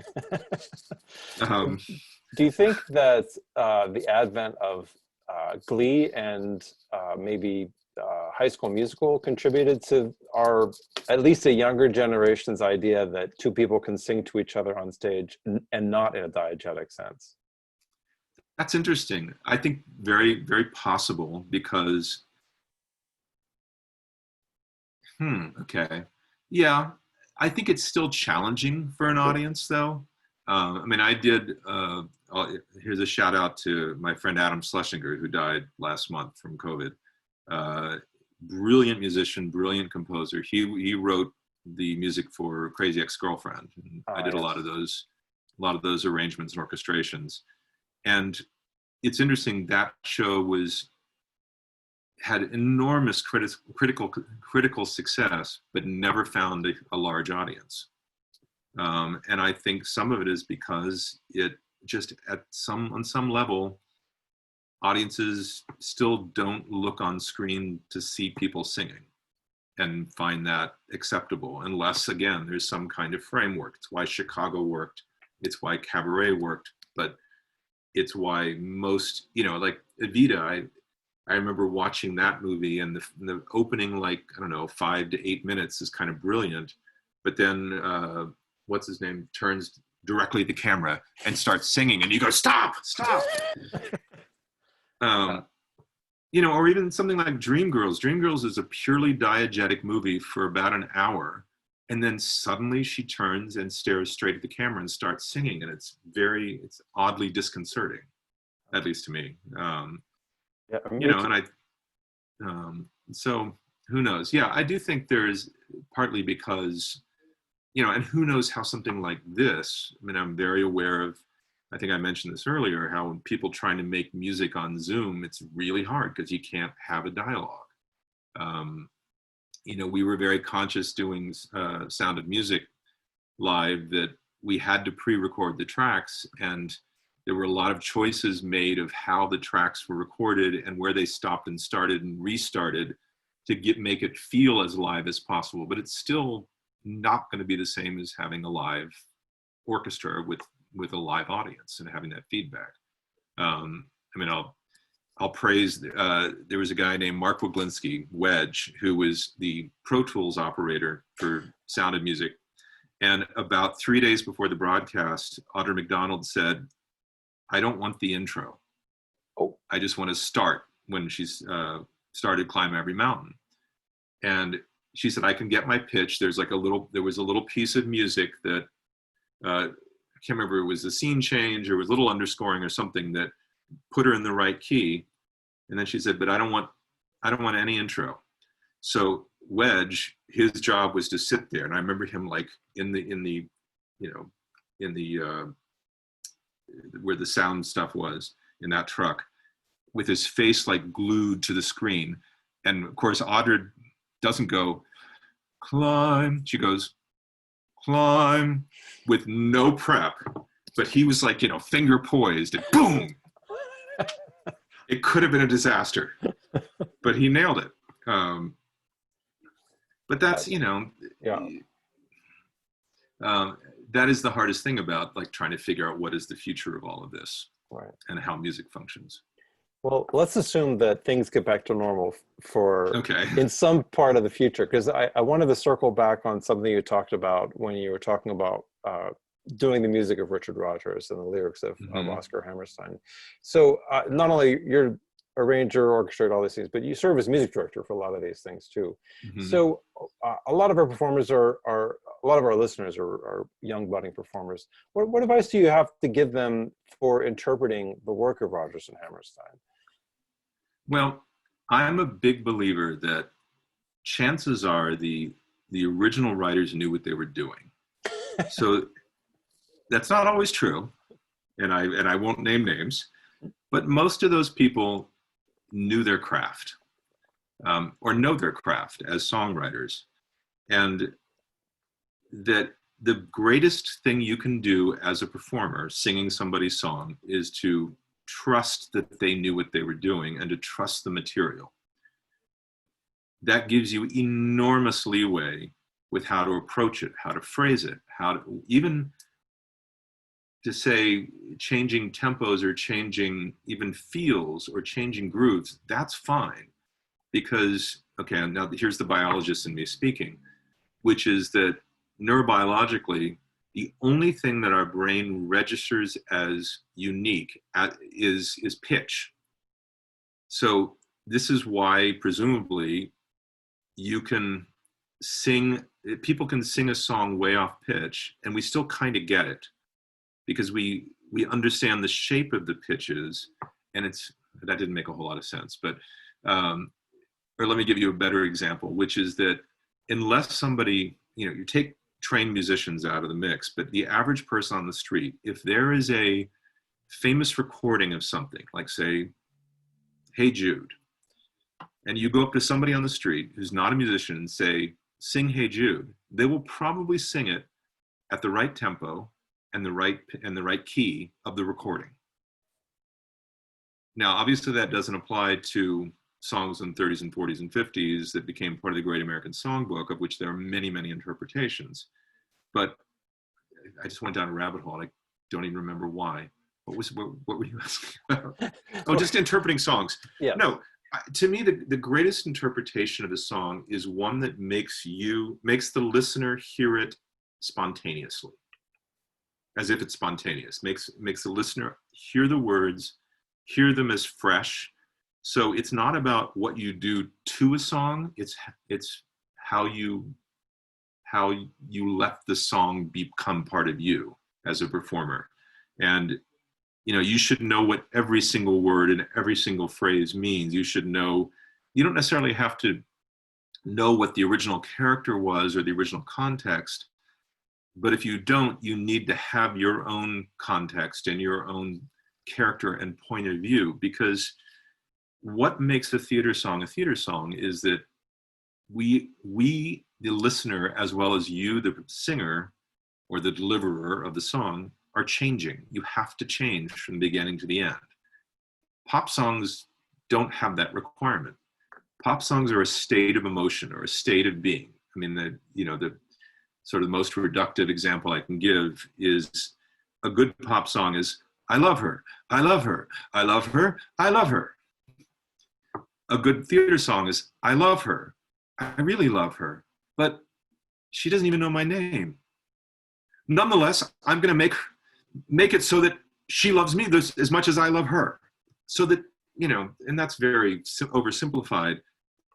Speaker 2: Do you think that the advent of Glee and maybe High School Musical contributed to at least a younger generation's idea that two people can sing to each other on stage and not in a diegetic sense?
Speaker 1: That's interesting. I think very, very possible because, okay. Yeah, I think it's still challenging for an audience though. I mean, here's a shout out to my friend Adam Schlesinger, who died last month from COVID. Brilliant musician, brilliant composer. He wrote the music for Crazy Ex-Girlfriend. I did a lot of those arrangements and orchestrations. And it's interesting, that show had enormous critical success, but never found a large audience. And I think some of it is because it just on some level, audiences still don't look on screen to see people singing and find that acceptable, unless, again, there's some kind of framework. It's why Chicago worked. It's why Cabaret worked. But it's why most, like Evita, I remember watching that movie, and the opening, 5 to 8 minutes is kind of brilliant. But then, what's his name, turns directly to the camera and starts singing, and you go, stop. Or even something like Dreamgirls. Dreamgirls is a purely diegetic movie for about an hour. And then suddenly she turns and stares straight at the camera and starts singing. And it's oddly disconcerting, at least to me. So who knows? Yeah, I do think there's partly because, and who knows how something like this, I mean, I'm very aware of, I think I mentioned this earlier, how when people trying to make music on Zoom, it's really hard because you can't have a dialogue. We were very conscious doing Sound of Music live that we had to pre-record the tracks, and there were a lot of choices made of how the tracks were recorded and where they stopped and started and restarted to make it feel as live as possible, but it's still not going to be the same as having a live orchestra with a live audience and having that feedback. I mean, I'll praise, there was a guy named Mark Waglinski, Wedge, who was the Pro Tools operator for Sound of Music. And about 3 days before the broadcast, Audra McDonald said, I don't want the intro.
Speaker 2: Oh.
Speaker 1: I just want to start when she's started Climb Every Mountain. And she said, I can get my pitch. There was a little piece of music that, I can't remember, it was a scene change or it was a little underscoring or something that put her in the right key. And then she said, but I don't want any intro. So Wedge, his job was to sit there. And I remember him like in the where the sound stuff was in that truck with his face like glued to the screen. And of course, Audra doesn't go, climb. She goes, climb, with no prep. But he was like, finger poised and boom. It could have been a disaster, but he nailed it. But that's, that is the hardest thing about like trying to figure out what is the future of all of this,
Speaker 2: right,
Speaker 1: and how music functions.
Speaker 2: Well, let's assume that things get back to normal in some part of the future, because I wanted to circle back on something you talked about when you were talking about doing the music of Richard Rodgers and the lyrics of Oscar Hammerstein. So not only you're arranger, orchestrate, all these things, but you serve as music director for a lot of these things too. So a lot of our performers a lot of our listeners are young budding performers. What advice do you have to give them for interpreting the work of Rodgers and Hammerstein?
Speaker 1: Well, I'm a big believer that chances are the original writers knew what they were doing. So that's not always true, and I won't name names, but most of those people knew their craft, or know their craft as songwriters. And that the greatest thing you can do as a performer singing somebody's song is to trust that they knew what they were doing and to trust the material. That gives you enormous leeway with how to approach it, how to phrase it, how to even to say changing tempos or changing even feels or changing grooves. That's fine, because, okay, now here's the biologist in me speaking, which is that neurobiologically, the only thing that our brain registers as unique is pitch. So this is why, presumably, people can sing a song way off pitch and we still kind of get it, because we understand the shape of the pitches. And that didn't make a whole lot of sense, but, or let me give you a better example, which is that unless somebody, you take trained musicians out of the mix, but the average person on the street, if there is a famous recording of something, like say, Hey Jude, and you go up to somebody on the street who's not a musician and say, sing Hey Jude, they will probably sing it at the right tempo and the right key of the recording. Now, obviously that doesn't apply to songs in the 30s and 40s and 50s that became part of the Great American Songbook, of which there are many, many interpretations. But I just went down a rabbit hole. I don't even remember why. What were you asking about? Oh, just interpreting songs.
Speaker 2: Yeah.
Speaker 1: No, to me, the greatest interpretation of a song is one that makes the listener hear it spontaneously, as if it's spontaneous. Makes the listener hear the words, hear them as fresh. So it's not about what you do to a song, it's how you let the song become part of you as a performer. And you should know what every single word and every single phrase means. You should know, you don't necessarily have to know what the original character was or the original context, but if you don't, you need to have your own context and your own character and point of view, because what makes a theater song is that we, the listener, as well as you, the singer or the deliverer of the song, are changing. You have to change from the beginning to the end. Pop songs don't have that requirement. pop songs are a state of emotion or a state of being. I mean, the sort of the most reductive example I can give is a good pop song is, I love her, I love her, I love her, I love her. A good theater song is, I love her, I really love her, but she doesn't even know my name. Nonetheless, I'm going to make it so that she loves me as much as I love her. So that, and that's very oversimplified,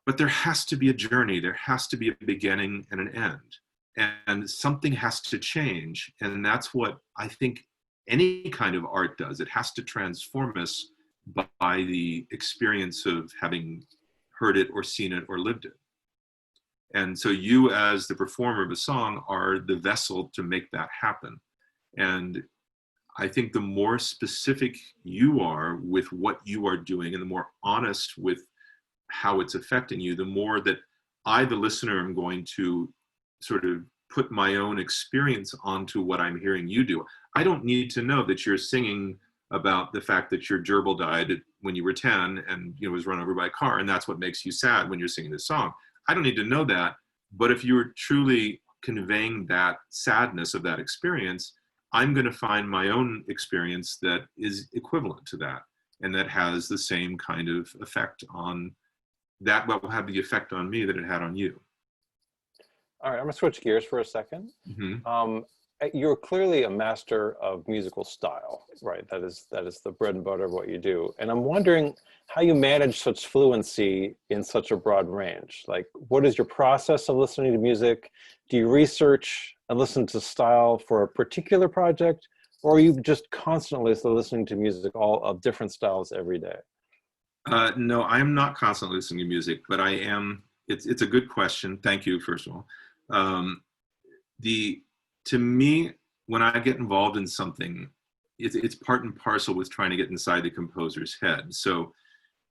Speaker 1: but there has to be a journey. There has to be a beginning and an end. And something has to change. And that's what I think any kind of art does. It has to transform us by the experience of having heard it or seen it or lived it. And so you, as the performer of a song, are the vessel to make that happen. And I think the more specific you are with what you are doing and the more honest with how it's affecting you, the more that I, the listener, am going to sort of put my own experience onto what I'm hearing you do. I don't need to know that you're singing about the fact that your gerbil died when you were 10 and was run over by a car, and that's what makes you sad when you're singing this song. I don't need to know that, but if you're truly conveying that sadness of that experience, I'm going to find my own experience that is equivalent to that, and that has the same kind of effect on that, what will have the effect on me that it had on you.
Speaker 2: All right, I'm gonna switch gears for a second.
Speaker 1: Mm-hmm.
Speaker 2: You're clearly a master of musical style, right? That is the bread and butter of what you do. And I'm wondering how you manage such fluency in such a broad range. Like, what is your process of listening to music? Do you research and listen to style for a particular project? Or are you just constantly listening to music, all of different styles every day?
Speaker 1: No, I'm not constantly listening to music, but I am. It's a good question. Thank you, first of all. To me, when I get involved in something, it's part and parcel with trying to get inside the composer's head. So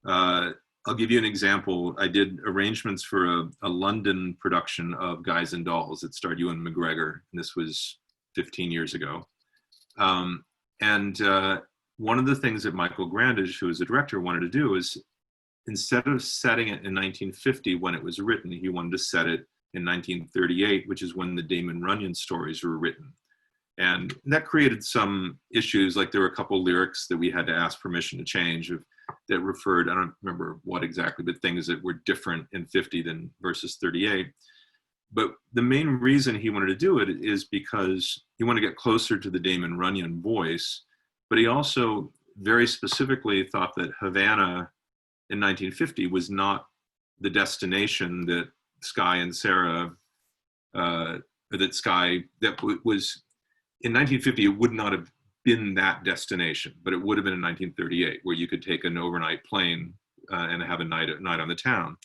Speaker 1: I'll give you an example. I did arrangements for a London production of Guys and Dolls that starred Ewan McGregor, and this was 15 years ago. One of the things that Michael Grandage, who was the director, wanted to do is, instead of setting it in 1950 when it was written, he wanted to set it in 1938, which is when the Damon Runyon stories were written. And that created some issues, like there were a couple lyrics that we had to ask permission to change that referred, I don't remember what exactly, but things that were different in 50 than versus 38. But the main reason he wanted to do it is because he wanted to get closer to the Damon Runyon voice, but he also very specifically thought that Havana in 1950 was not the destination that Sky and Sarah, that was, in 1950, it would not have been that destination, but it would have been in 1938, where you could take an overnight plane and have a night on the town.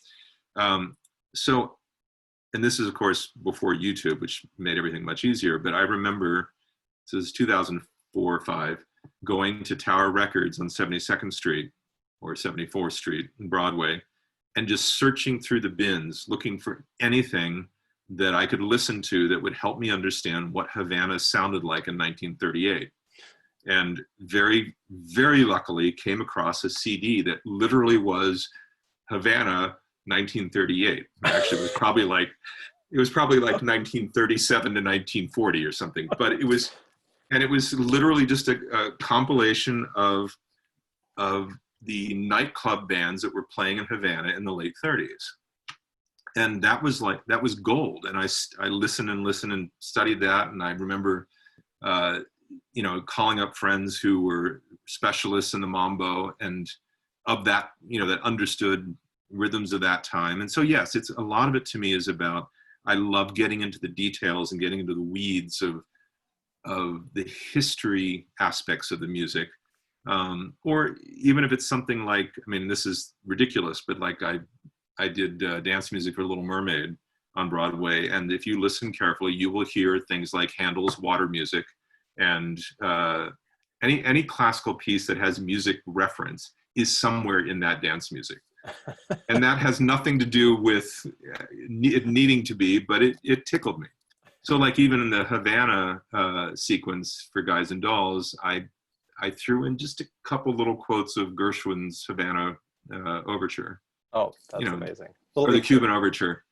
Speaker 1: And this is, of course, before YouTube, which made everything much easier, but I remember, this is 2004 or 5, going to Tower Records on 72nd Street or 74th Street in Broadway, and just searching through the bins, looking for anything that I could listen to that would help me understand what Havana sounded like in 1938. And very, very luckily came across a CD that literally was Havana 1938. Actually, it was probably like 1937 to 1940 or something, but it was literally just a compilation of the nightclub bands that were playing in Havana in the late 30s. And that was gold. And I listened and studied that. And I remember, calling up friends who were specialists in the mambo and of that, that understood rhythms of that time. And so, yes, it's a lot of it to me is about, I love getting into the details and getting into the weeds of the history aspects of the music. Or even if it's something like, this is ridiculous, but like I did dance music for Little Mermaid on Broadway. And if you listen carefully, you will hear things like Handel's Water Music and any classical piece that has music reference is somewhere in that dance music. And that has nothing to do with it needing to be, but it tickled me. So like even in the Havana sequence for Guys and Dolls, I threw in just a couple little quotes of Gershwin's Havana Overture.
Speaker 2: Oh,
Speaker 1: you
Speaker 2: that's
Speaker 1: know,
Speaker 2: amazing.
Speaker 1: or
Speaker 2: Well,
Speaker 1: the Cuban Overture.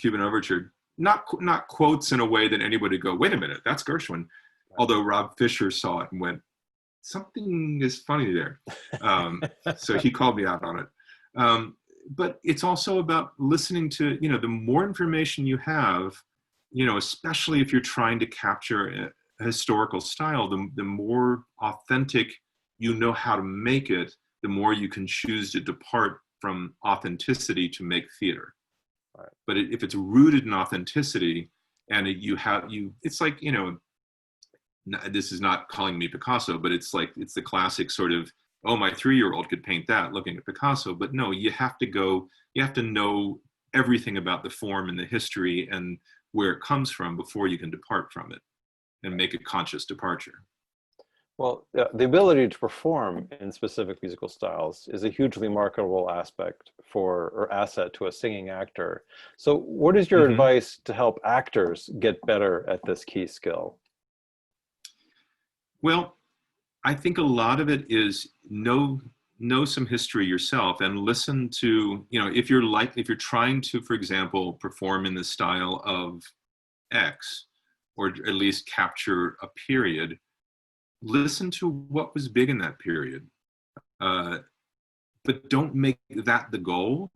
Speaker 1: Cuban Overture, not quotes in a way that anybody would go, wait a minute, that's Gershwin. Although Rob Fisher saw it and went, something is funny there. So he called me out on it. But it's also about listening to, the more information you have, especially if you're trying to capture a historical style, the more authentic you know how to make it, the more you can choose to depart from authenticity to make theater.
Speaker 2: Right.
Speaker 1: But if it's rooted in authenticity, and it's like, this is not calling me Picasso, but it's the classic sort of, oh, my 3-year-old could paint that looking at Picasso. But no, you have to know everything about the form and the history and where it comes from before you can depart from it and make a conscious departure.
Speaker 2: Well, the ability to perform in specific musical styles is a hugely marketable aspect or asset to a singing actor. So what is your advice to help actors get better at this key skill?
Speaker 1: Well, I think a lot of it is know some history yourself and listen to, if you're trying to, for example, perform in the style of X, or at least capture a period, listen to what was big in that period. But don't make that the goal.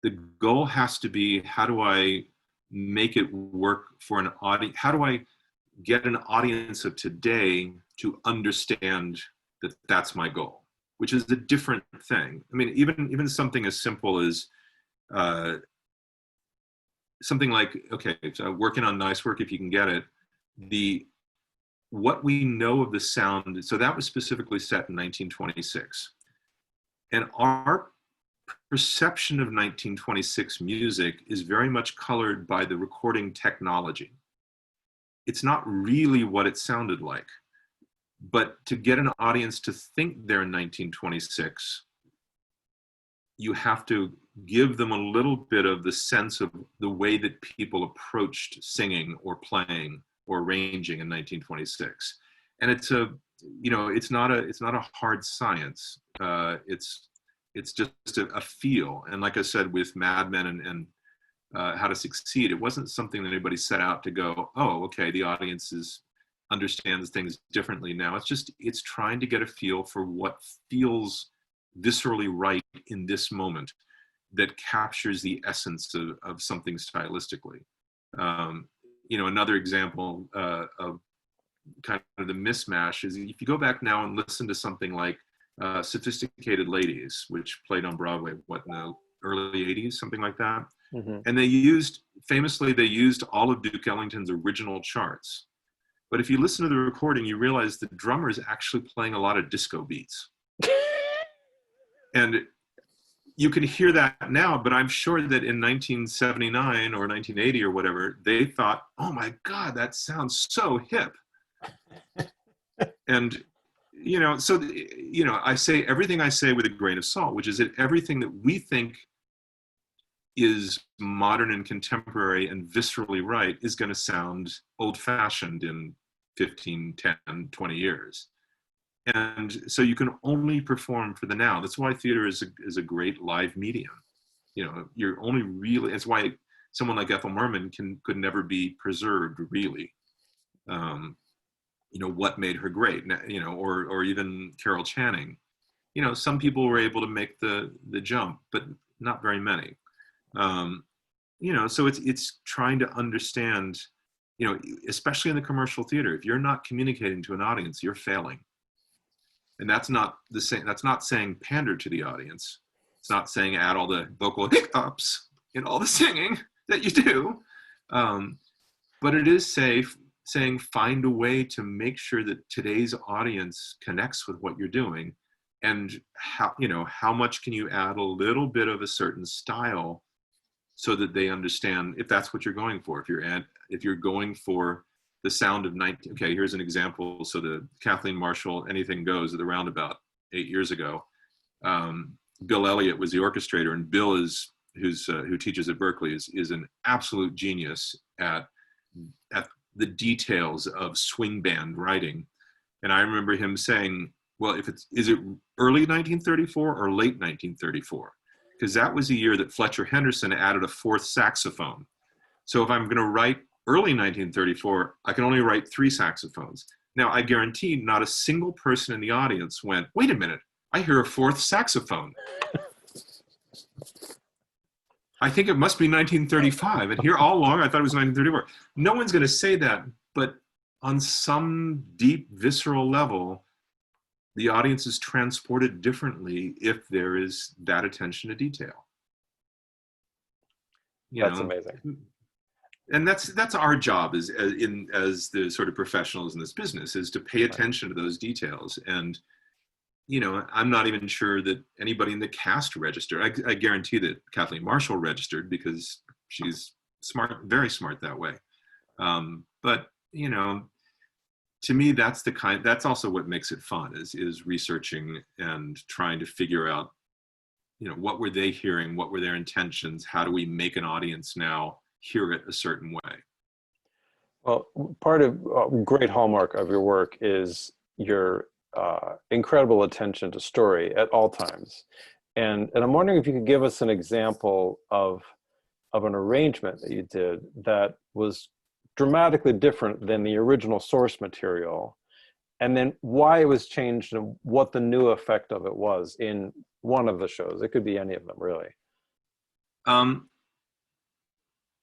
Speaker 1: The goal has to be, how do I make it work for an audience? How do I get an audience of today to understand that that's my goal, which is a different thing. I mean, even something as simple as something like, okay, so working on Nice Work, if you can get it, what we know of the sound, so that was specifically set in 1926. And our perception of 1926 music is very much colored by the recording technology. It's not really what it sounded like. But to get an audience to think they're in 1926, you have to give them a little bit of the sense of the way that people approached singing or playing or arranging in 1926. And it's not a hard science. It's just a feel. And like I said, with Mad Men and How to Succeed, it wasn't something that anybody set out to go, oh, okay, the audience understands things differently now. It's trying to get a feel for what feels viscerally right in this moment that captures the essence of something stylistically. Another example of kind of the mismatch is if you go back now and listen to something like Sophisticated Ladies, which played on Broadway, in the early 80s, something like that. And they used all of Duke Ellington's original charts. But if you listen to the recording, you realize the drummer is actually playing a lot of disco beats. And you can hear that now, but I'm sure that in 1979 or 1980 or whatever, they thought, oh my God, that sounds so hip. And, I say everything I say with a grain of salt, which is that everything that we think is modern and contemporary and viscerally right is going to sound old-fashioned in 15, 10, 20 years. And so you can only perform for the now. That's why theater is a great live medium. You're only really, that's why someone like Ethel Merman could never be preserved, really. What made her great, or even Carol Channing. Some people were able to make the jump, but not very many. So it's trying to understand, especially in the commercial theater, if you're not communicating to an audience, you're failing. And that's not saying pander to the audience. It's not saying add all the vocal hiccups in all the singing that you do. But it is saying find a way to make sure that today's audience connects with what you're doing, and how much can you add a little bit of a certain style so that they understand, if that's what you're going for. If you're going for the sound of 19, okay, here's an example. So the Kathleen Marshall Anything Goes at the Roundabout 8 years ago, Bill Elliott was the orchestrator, and Bill who teaches at Berkeley is an absolute genius at the details of swing band writing. And I remember him saying, well, is it early 1934 or late 1934? because that was the year that Fletcher Henderson added a fourth saxophone. So if I'm going to write early 1934, I can only write 3 saxophones. Now, I guarantee not a single person in the audience went, wait a minute, I hear a 4th saxophone. I think it must be 1935. And here all along, I thought it was 1934. No one's going to say that, but on some deep, visceral level, the audience is transported differently if there is that attention to detail.
Speaker 2: That's amazing.
Speaker 1: And that's our job as the sort of professionals in this business, is to pay attention to those details. And I'm not even sure that anybody in the cast registered. I guarantee that Kathleen Marshall registered, because she's smart, very smart that way. But to me, that's also what makes it fun, is researching and trying to figure out, what were they hearing? What were their intentions? How do we make an audience now hear it a certain way? Well,
Speaker 2: part of great hallmark of your work is your incredible attention to story at all times. And I'm wondering if you could give us an example of an arrangement that you did that was dramatically different than the original source material, and then why it was changed and what the new effect of it was in one of the shows. It could be any of them, really.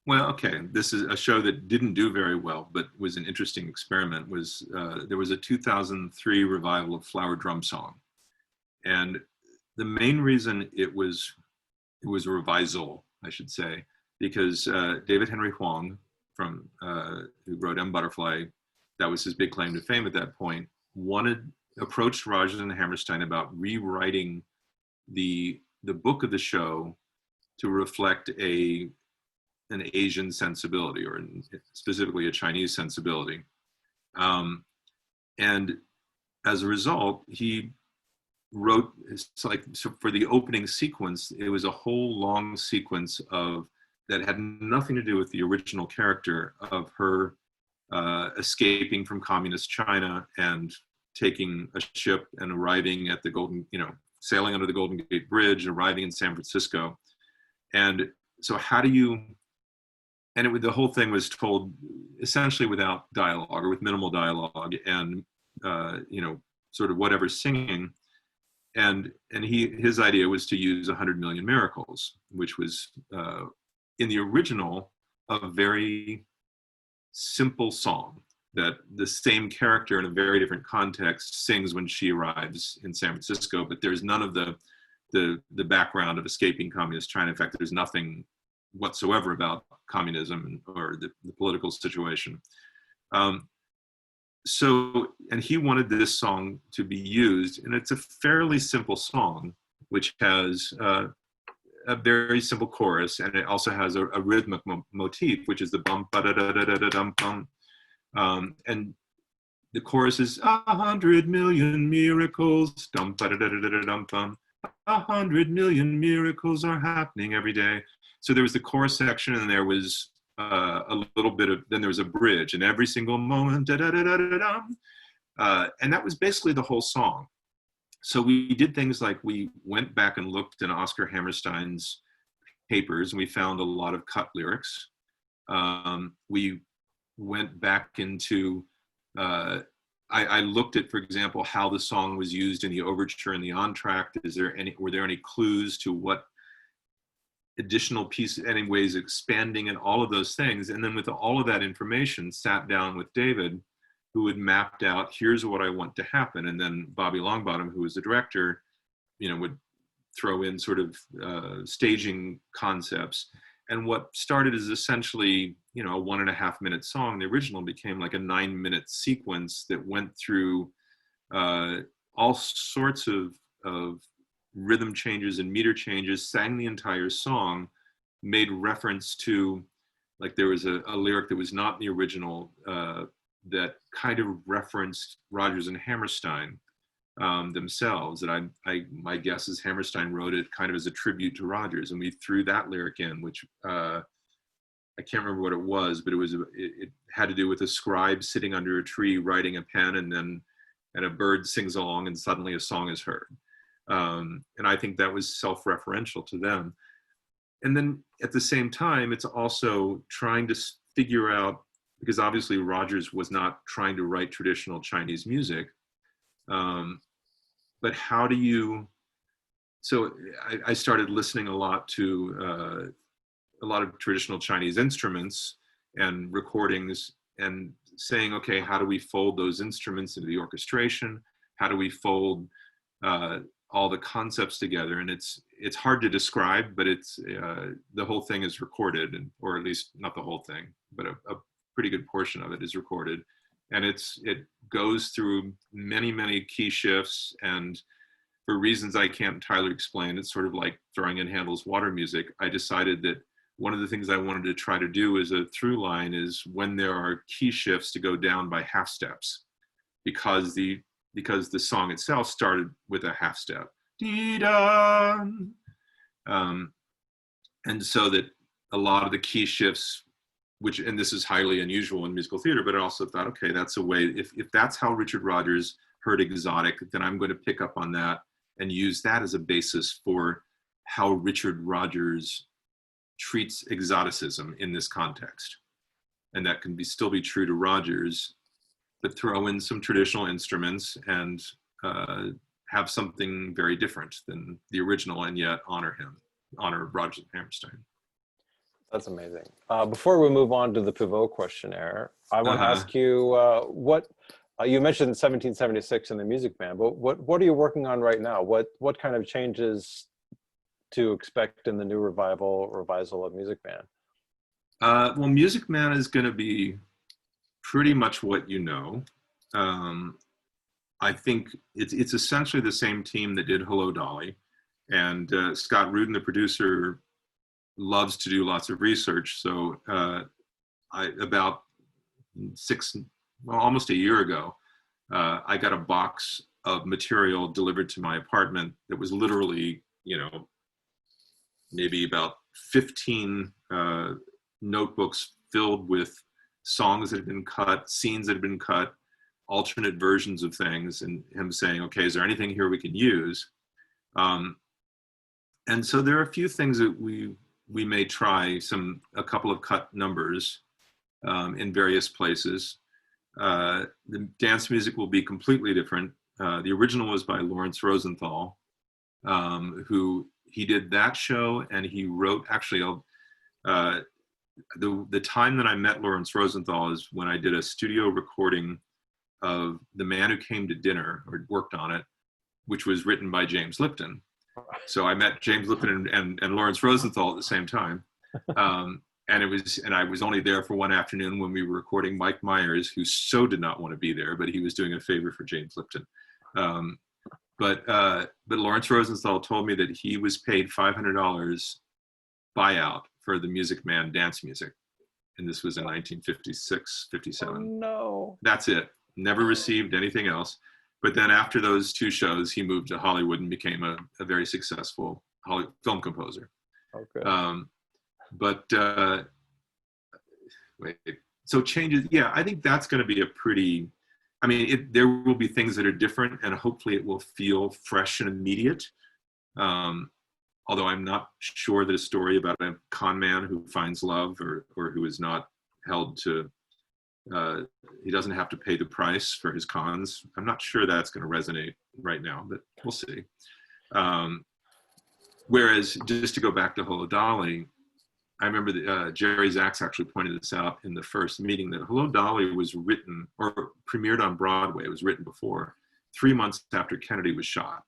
Speaker 1: Well, okay, this is a show that didn't do very well, but was an interesting experiment. There was a 2003 revival of Flower Drum Song. And the main reason it was a revisal, I should say, because David Henry Hwang, who wrote M. Butterfly, that was his big claim to fame at that point, approached Rodgers and Hammerstein about rewriting the book of the show to reflect an Asian sensibility, or specifically a Chinese sensibility. And as a result, he wrote, so for the opening sequence, it was a whole long sequence that had nothing to do with the original character of her escaping from communist China and taking a ship and arriving at the sailing under the Golden Gate Bridge, arriving in San Francisco. And so the whole thing was told essentially without dialogue, or with minimal dialogue, and sort of whatever singing. And his idea was to use 100 Million Miracles, which was in the original a very simple song that the same character in a very different context sings when she arrives in San Francisco, but there's none of the background of escaping communist China. In fact, there's nothing whatsoever about communism or the political situation. And he wanted this song to be used, and it's a fairly simple song, which has a very simple chorus, and it also has a rhythmic motif, which is the bum ba da da da da da dum bum. And the chorus is 100 million miracles, dum ba da da da da dum bum. 100 million miracles are happening every day. So there was the chorus section, and there was a little bit of, then there was a bridge, and every single moment, da da da da da dum. And that was basically the whole song. So we did things like we went back and looked in Oscar Hammerstein's papers, and we found a lot of cut lyrics. We went back into, I looked at, for example, how the song was used in the overture and the entr'acte. Were there any clues to what additional pieces, any ways expanding, and all of those things? And then with all of that information, sat down with David, who had mapped out, here's what I want to happen. And then Bobby Longbottom, who was the director, would throw in sort of staging concepts. And what started as essentially, a 1.5 minute song, the original became like a 9-minute sequence that went through all sorts of rhythm changes and meter changes, sang the entire song, made reference to, like there was a lyric that was not in the original that kind of referenced Rodgers and Hammerstein themselves. And my guess is Hammerstein wrote it kind of as a tribute to Rodgers, and we threw that lyric in, which I can't remember what it was, but it had to do with a scribe sitting under a tree writing a pen, and a bird sings along, and suddenly a song is heard. And I think that was self-referential to them. And then at the same time, it's also trying to figure out, because obviously Rogers was not trying to write traditional Chinese music, but how do you, so I started listening a lot to a lot of traditional Chinese instruments and recordings, and saying, okay, how do we fold those instruments into the orchestration? How do we fold all the concepts together? And it's hard to describe, but it's the whole thing is recorded, or at least not the whole thing, but a pretty good portion of it is recorded. And it goes through many key shifts, and for reasons I can't entirely explain, it's sort of like throwing in Handel's water music. I decided that one of the things I wanted to try to do as a through line is when there are key shifts to go down by half steps, because the song itself started with a half step. And so that a lot of the key shifts, and this is highly unusual in musical theater, but I also thought, okay, that's a way, if that's how Richard Rodgers heard exotic, then I'm going to pick up on that and use that as a basis for how Richard Rodgers treats exoticism in this context. And that can still be true to Rodgers, but throw in some traditional instruments and have something very different than the original, and yet honor Rodgers and Hammerstein.
Speaker 2: That's amazing. Before we move on to the Pivot questionnaire, I want to ask you what you mentioned 1776 in the Music Man, but what are you working on right now? What kind of changes to expect in the new revisal of Music Man?
Speaker 1: Well, Music Man is going to be pretty much what you know. I think it's essentially the same team that did Hello, Dolly, and Scott Rudin, the producer, loves to do lots of research. So about almost a year ago, I got a box of material delivered to my apartment that was literally, maybe about 15 notebooks filled with songs that had been cut, scenes that had been cut, alternate versions of things, and him saying, okay, is there anything here we can use? And so there are a few things that we may try, a couple of cut numbers in various places. The dance music will be completely different. The original was by Lawrence Rosenthal, who he did that show, and he wrote, actually, the time that I met Lawrence Rosenthal is when I did a studio recording of The Man Who Came to Dinner, or worked on it, which was written by James Lipton. So I met James Lipton and Lawrence Rosenthal at the same time. And I was only there for one afternoon when we were recording Mike Myers, who so did not want to be there, but he was doing a favor for James Lipton. But Lawrence Rosenthal told me that he was paid $500 buyout for the Music Man dance music. And this was in 1956, 57.
Speaker 2: Oh, no.
Speaker 1: That's it. Never received anything else. But then after those two shows, he moved to Hollywood and became a very successful film composer.
Speaker 2: Okay.
Speaker 1: So changes, yeah, I think that's going to be there will be things that are different, and hopefully it will feel fresh and immediate. Although I'm not sure that a story about a con man who finds love or who is not held to, he doesn't have to pay the price for his cons. I'm not sure that's going to resonate right now, but we'll see. Whereas, just to go back to Hello, Dolly, I remember that Jerry Zaks actually pointed this out in the first meeting, that Hello, Dolly was written or premiered on Broadway. It was written before, 3 months after Kennedy was shot.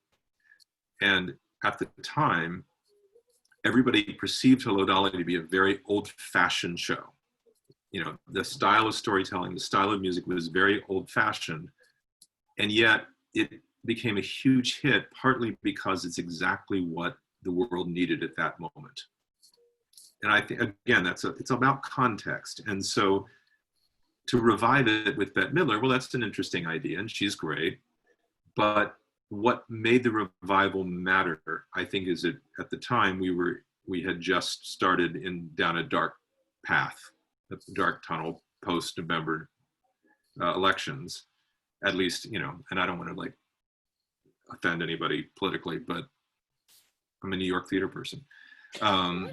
Speaker 1: And at the time, everybody perceived Hello, Dolly to be a very old-fashioned show. The style of storytelling, the style of music was very old-fashioned. And yet it became a huge hit, partly because it's exactly what the world needed at that moment. And I think, again, it's about context. And so to revive it with Bette Midler, well, that's an interesting idea, and she's great. But what made the revival matter, I think, is that at the time we had just started down a dark path, a dark tunnel post-November elections, at least, and I don't want to offend anybody politically, but I'm a New York theater person.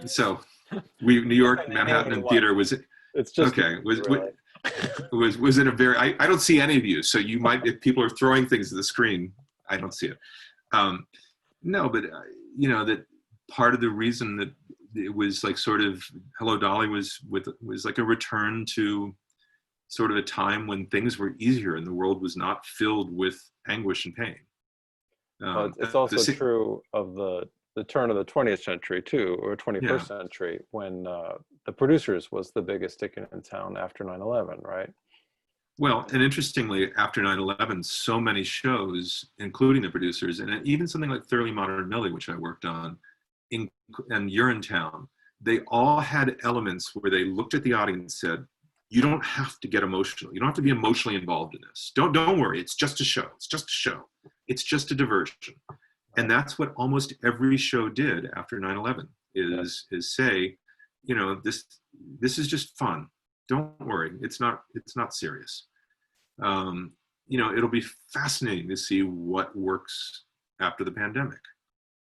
Speaker 1: So New York Manhattan Theater was
Speaker 2: it's just
Speaker 1: okay.
Speaker 2: Really.
Speaker 1: Was it a very? I don't see any of you, so you might, if people are throwing things at the screen, I don't see it. No, but that part of the reason that it was like sort of Hello Dolly was like a return to sort of a time when things were easier and the world was not filled with anguish and pain.
Speaker 2: It's also true of the turn of the 20th century too, or 21st century, when the producers was the biggest ticket in town after 9/11, right?
Speaker 1: Well, and interestingly, after 9/11, so many shows, including the producers, and even something like Thoroughly Modern Millie, which I worked on, and Urinetown, they all had elements where they looked at the audience and said, you don't have to get emotional. You don't have to be emotionally involved in this. Don't worry. It's just a show. It's just a show. It's just a diversion. And that's what almost every show did after 9/11 is say, this is just fun. Don't worry. It's not serious. It'll be fascinating to see what works after the pandemic.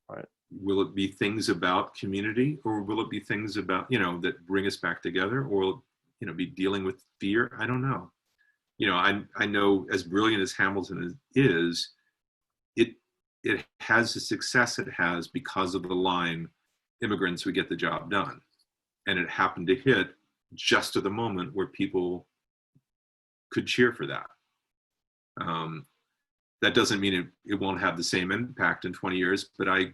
Speaker 2: Right.
Speaker 1: Will it be things about community, or will it be things about, that bring us back together, or will it, be dealing with fear? I don't know. I know, as brilliant as Hamilton is, it has the success it has because of the line, immigrants who get the job done. And it happened to hit just at the moment where people could cheer for that. That doesn't mean it won't have the same impact in 20 years, but I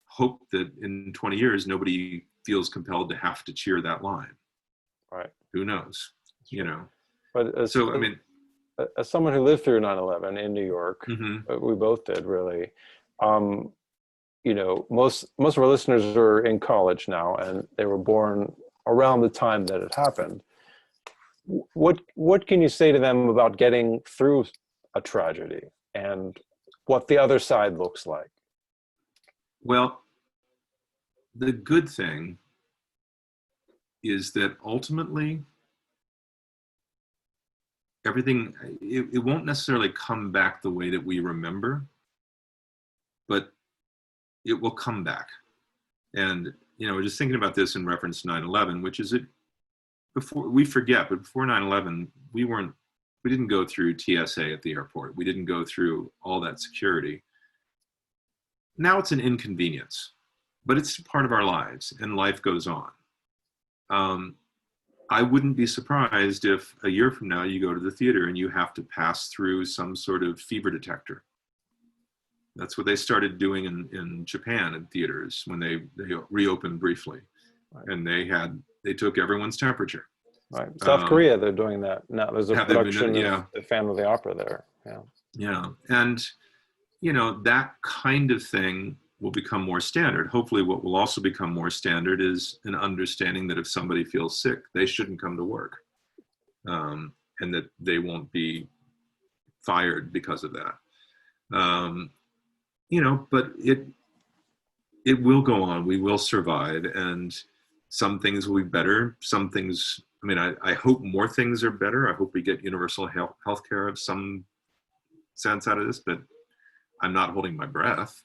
Speaker 1: hope that in 20 years, nobody feels compelled to have to cheer that line.
Speaker 2: Right.
Speaker 1: Who knows?
Speaker 2: But as someone who lived through 9/11 in New York, we both did really. Most of our listeners are in college now, and they were born around the time that it happened. What can you say to them about getting through a tragedy and what the other side looks like?
Speaker 1: Well, the good thing is that ultimately everything, it won't necessarily come back the way that we remember, but it will come back. And, just thinking about this in reference to 9/11, which is before we forget, but before 9/11, we didn't go through TSA at the airport. We didn't go through all that security. Now it's an inconvenience, but it's part of our lives, and life goes on. I wouldn't be surprised if a year from now you go to the theater and you have to pass through some sort of fever detector. That's what they started doing in Japan in theaters when they reopened briefly. Right. And they took everyone's temperature.
Speaker 2: Right. South Korea, they're doing that now. There's a production of the Phantom of the Opera there. Yeah.
Speaker 1: Yeah. And, that kind of thing will become more standard. Hopefully what will also become more standard is an understanding that if somebody feels sick, they shouldn't come to work. And that they won't be fired because of that. But it will go on. We will survive, and some things will be better. Some things, I hope more things are better. I hope we get universal health care of some sense out of this, but I'm not holding my breath.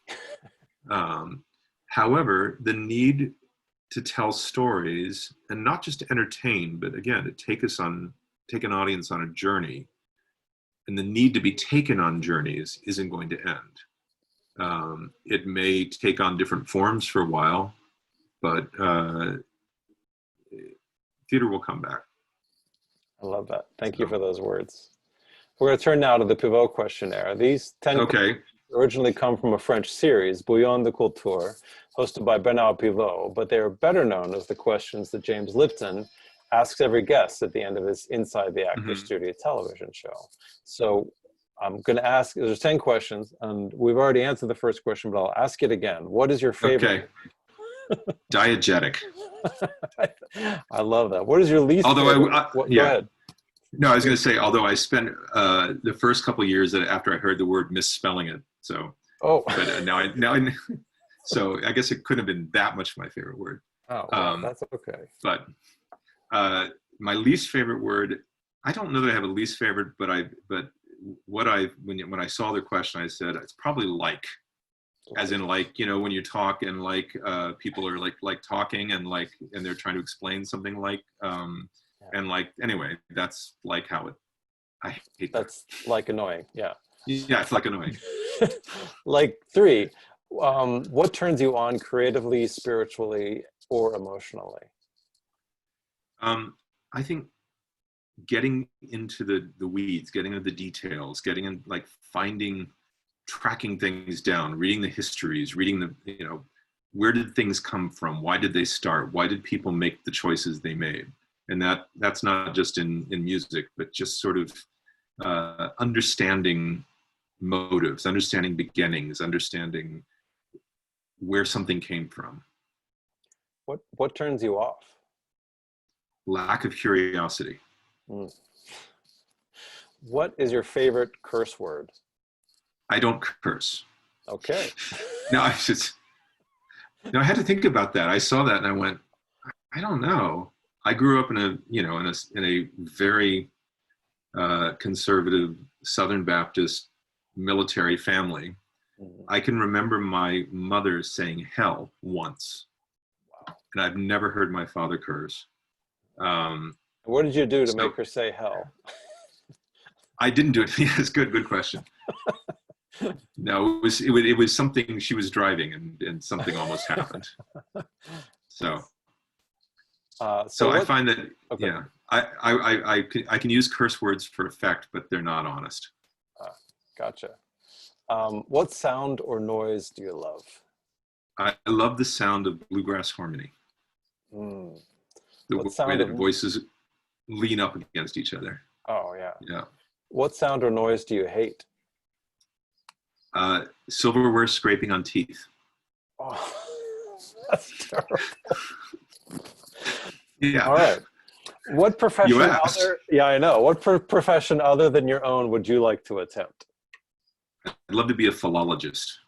Speaker 1: However, the need to tell stories, and not just to entertain, but again, to take an audience on a journey, and the need to be taken on journeys isn't going to end. It may take on different forms for a while, but theater will come back.
Speaker 2: I love that. Thank you for those words. We're going to turn now to the Pivot questionnaire. These 10 questions originally come from a French series, Bouillon de Culture, hosted by Bernard Pivot, but they are better known as the questions that James Lipton asks every guest at the end of his Inside the Actors Studio television show. So I'm going to ask, there's 10 questions, and we've already answered the first question, but I'll ask it again. What is your favorite?
Speaker 1: Okay. Diegetic.
Speaker 2: I love that. What is your least favorite? Go ahead.
Speaker 1: No, I was going to say, although I spent the first couple of years after I heard the word misspelling it. So, but now I so I guess it couldn't have been that much my favorite word.
Speaker 2: Oh, well, that's okay.
Speaker 1: But my least favorite word, I don't know that I have a least favorite, but when I saw the question, I said it's probably like, as in like, you know, when you talk and like people are like talking and like, and they're trying to explain something like and like, anyway, that's like how it, I hate
Speaker 2: That's like annoying. Yeah.
Speaker 1: Yeah, it's like annoying.
Speaker 2: Like 3, what turns you on creatively, spiritually, or emotionally?
Speaker 1: I think getting into the weeds, getting into the details, getting in, like tracking things down, reading the histories, reading the, you know, where did things come from? Why did they start? Why did people make the choices they made? And that's not just in music, but just sort of understanding motives, understanding beginnings, understanding where something came from.
Speaker 2: What turns you off?
Speaker 1: Lack of curiosity.
Speaker 2: What is your favorite curse word?
Speaker 1: I don't curse.
Speaker 2: Okay.
Speaker 1: No, I had to think about that. I saw that and I went, I don't know. I grew up in a very conservative Southern Baptist military family. I can remember my mother saying hell once. Wow. And I've never heard my father curse.
Speaker 2: What did you do to make her say hell?
Speaker 1: I didn't do it. Yes, good question. No, it was something, she was driving and something almost happened. So I find that, okay. Yeah, I can use curse words for effect, but they're not honest.
Speaker 2: Gotcha. What sound or noise do you love?
Speaker 1: I love the sound of bluegrass harmony. The way the voices lean up against each other.
Speaker 2: Oh, yeah.
Speaker 1: Yeah.
Speaker 2: What sound or noise do you hate?
Speaker 1: Silverware scraping on teeth.
Speaker 2: Oh, that's terrible.
Speaker 1: Yeah.
Speaker 2: All right. What profession yeah, I know. What profession other than your own would you like to attempt?
Speaker 1: I'd love to be a philologist.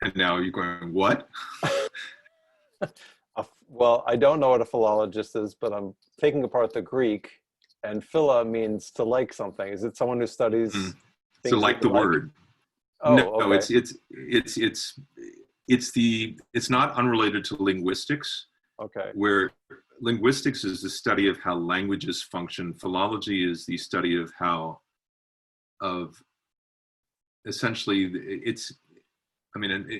Speaker 1: And now you're going, what?
Speaker 2: Well, I don't know what a philologist is, but I'm taking apart the Greek, and phila means to like something. Is it someone who studies?
Speaker 1: So like the word.
Speaker 2: Oh,
Speaker 1: no,
Speaker 2: okay.
Speaker 1: it's not unrelated to linguistics.
Speaker 2: Okay.
Speaker 1: Where linguistics is the study of how languages function. Philology is the study of essentially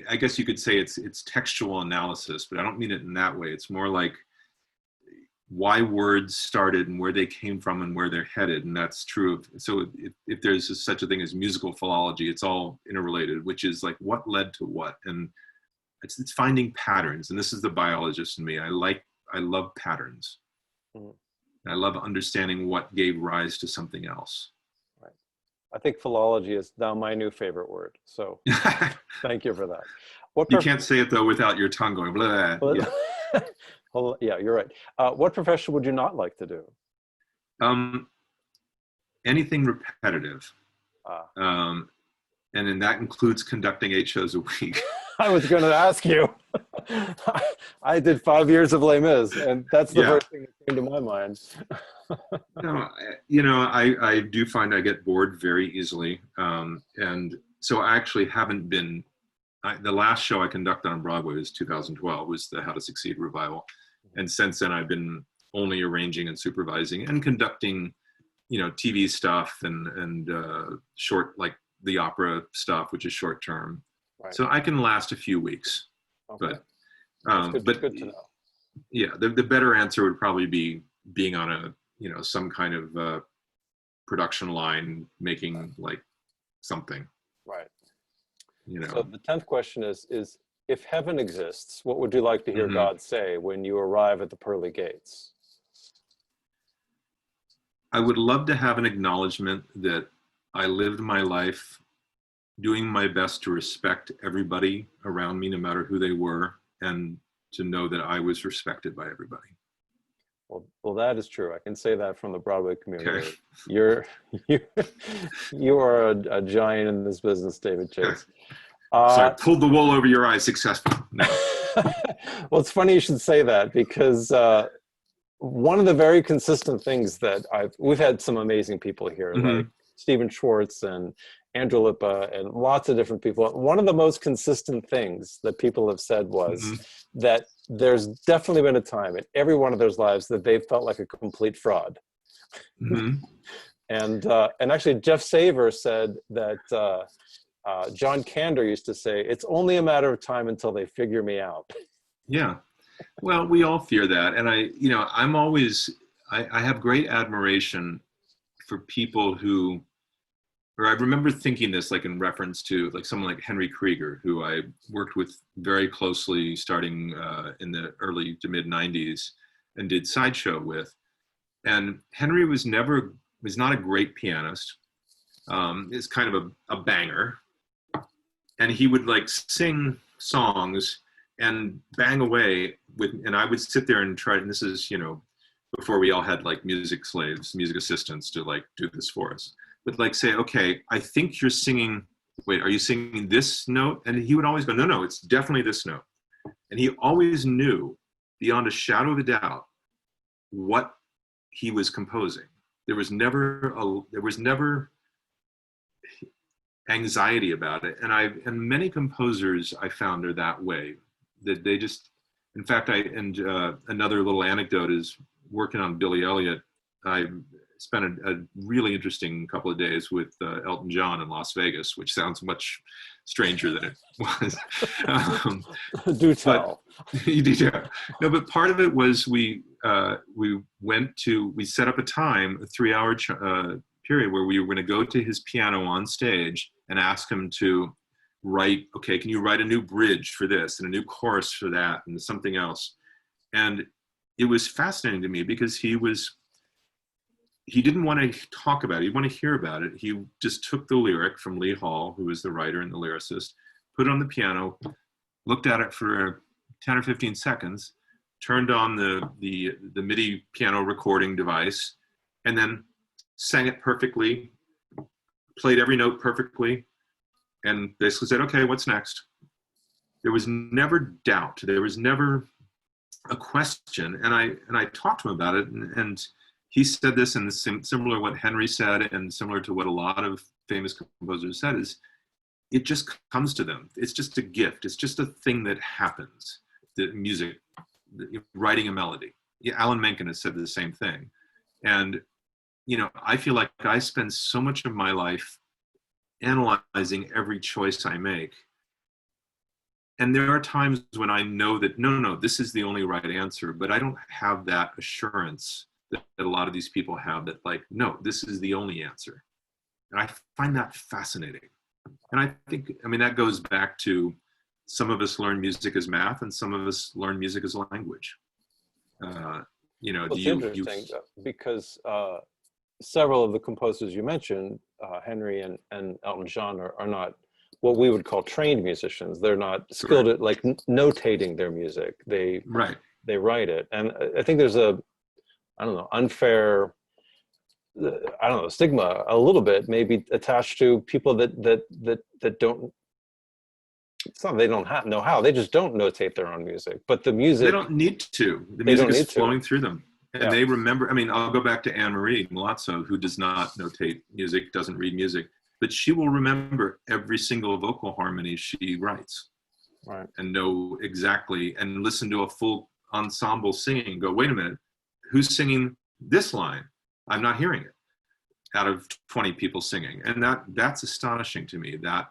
Speaker 1: I guess you could say it's textual analysis, but I don't mean it in that way. It's more like why words started and where they came from and where they're headed. And that's true of, so if there's such a thing as musical philology, it's all interrelated, which is like what led to what. And it's finding patterns. And this is the biologist in me. I love patterns. I love understanding what gave rise to something else.
Speaker 2: Right. I think philology is now my new favorite word. So thank you for that.
Speaker 1: You can't say it though without your tongue going blah. Yeah.
Speaker 2: Well, yeah, you're right. What profession would you not like to do?
Speaker 1: Anything repetitive. And then that includes conducting 8 shows a week.
Speaker 2: I was going to ask you. I did 5 years of Les Mis, and that's the first thing that came to my mind.
Speaker 1: No, I do find I get bored very easily. And so I actually haven't been, the last show I conducted on Broadway was 2012, was the How to Succeed revival. And since then I've been only arranging and supervising and conducting, TV stuff and short, like the opera stuff, which is short term. Right. So I can last a few weeks, okay. But good to know. Yeah, the better answer would probably be being on a, some kind of production line, making like something.
Speaker 2: Right. So the 10th question is if heaven exists, what would you like to hear God say when you arrive at the pearly gates?
Speaker 1: I would love to have an acknowledgement that I lived my life doing my best to respect everybody around me, no matter who they were, and to know that I was respected by everybody.
Speaker 2: Well, that is true. I can say that from the Broadway community. Okay. You are a giant in this business, David Chase.
Speaker 1: So I pulled the wool over your eyes successfully. No.
Speaker 2: Well, it's funny you should say that, because one of the very consistent things that we've had some amazing people here, like Stephen Schwartz and Andrew Lippa and lots of different people. One of the most consistent things that people have said was that there's definitely been a time in every one of their lives that they felt like a complete fraud. And actually Jeff Saver said that John Kander used to say, "It's only a matter of time until they figure me out."
Speaker 1: Yeah. Well, we all fear that. And I'm always, I have great admiration for people who, or I remember thinking this like in reference to like someone like Henry Krieger, who I worked with very closely starting in the early to mid 90s and did Sideshow with. And Henry was not a great pianist. Is kind of a banger. And he would like sing songs and bang away and I would sit there and try, and this is, before we all had like music slaves, music assistants to like do this for us, but like say, okay, I think you're singing, wait, are you singing this note? And he would always go, no, it's definitely this note. And he always knew beyond a shadow of a doubt what he was composing. There was never anxiety about it. And many composers I found are that way, that they just, in fact, another little anecdote is working on Billy Elliot. I spent a really interesting couple of days with Elton John in Las Vegas, which sounds much stranger than it was.
Speaker 2: Do tell.
Speaker 1: Yeah. No, but part of it was we set up a time, a 3-hour period where we were going to go to his piano on stage and ask him to write, okay, can you write a new bridge for this and a new chorus for that and something else? And it was fascinating to me because he didn't want to talk about it. He didn't want to hear about it. He just took the lyric from Lee Hall, who was the writer and the lyricist, put it on the piano, looked at it for 10 or 15 seconds, turned on the MIDI piano recording device, and then sang it perfectly, played every note perfectly, and basically said, okay, what's next? There was never doubt. There was never a question. And I talked to him about it, and he said this, and similar to what Henry said, and similar to what a lot of famous composers said, is it just comes to them. It's just a gift. It's just a thing that happens. The music, writing a melody. Yeah, Alan Menken has said the same thing. And I feel like I spend so much of my life analyzing every choice I make. And there are times when I know that, no, this is the only right answer, but I don't have that assurance that a lot of these people have that like, no, this is the only answer. And I find that fascinating. And I think, that goes back to some of us learn music as math and some of us learn music as language.
Speaker 2: It's interesting because several of the composers you mentioned, Henry and Elton John, are not what we would call trained musicians. They're not skilled at like notating their music. They write it. And I think there's unfair, stigma a little bit maybe attached to people that don't. It's not they don't know how. They just don't notate their own music. But the music,
Speaker 1: they don't need to. The music is flowing through them. And they remember, I'll go back to Anne-Marie Milazzo, who does not notate music, doesn't read music, but she will remember every single vocal harmony she writes. Right. And know exactly, and listen to a full ensemble singing and go, wait a minute, who's singing this line? I'm not hearing it out of 20 people singing. And that's astonishing to me, that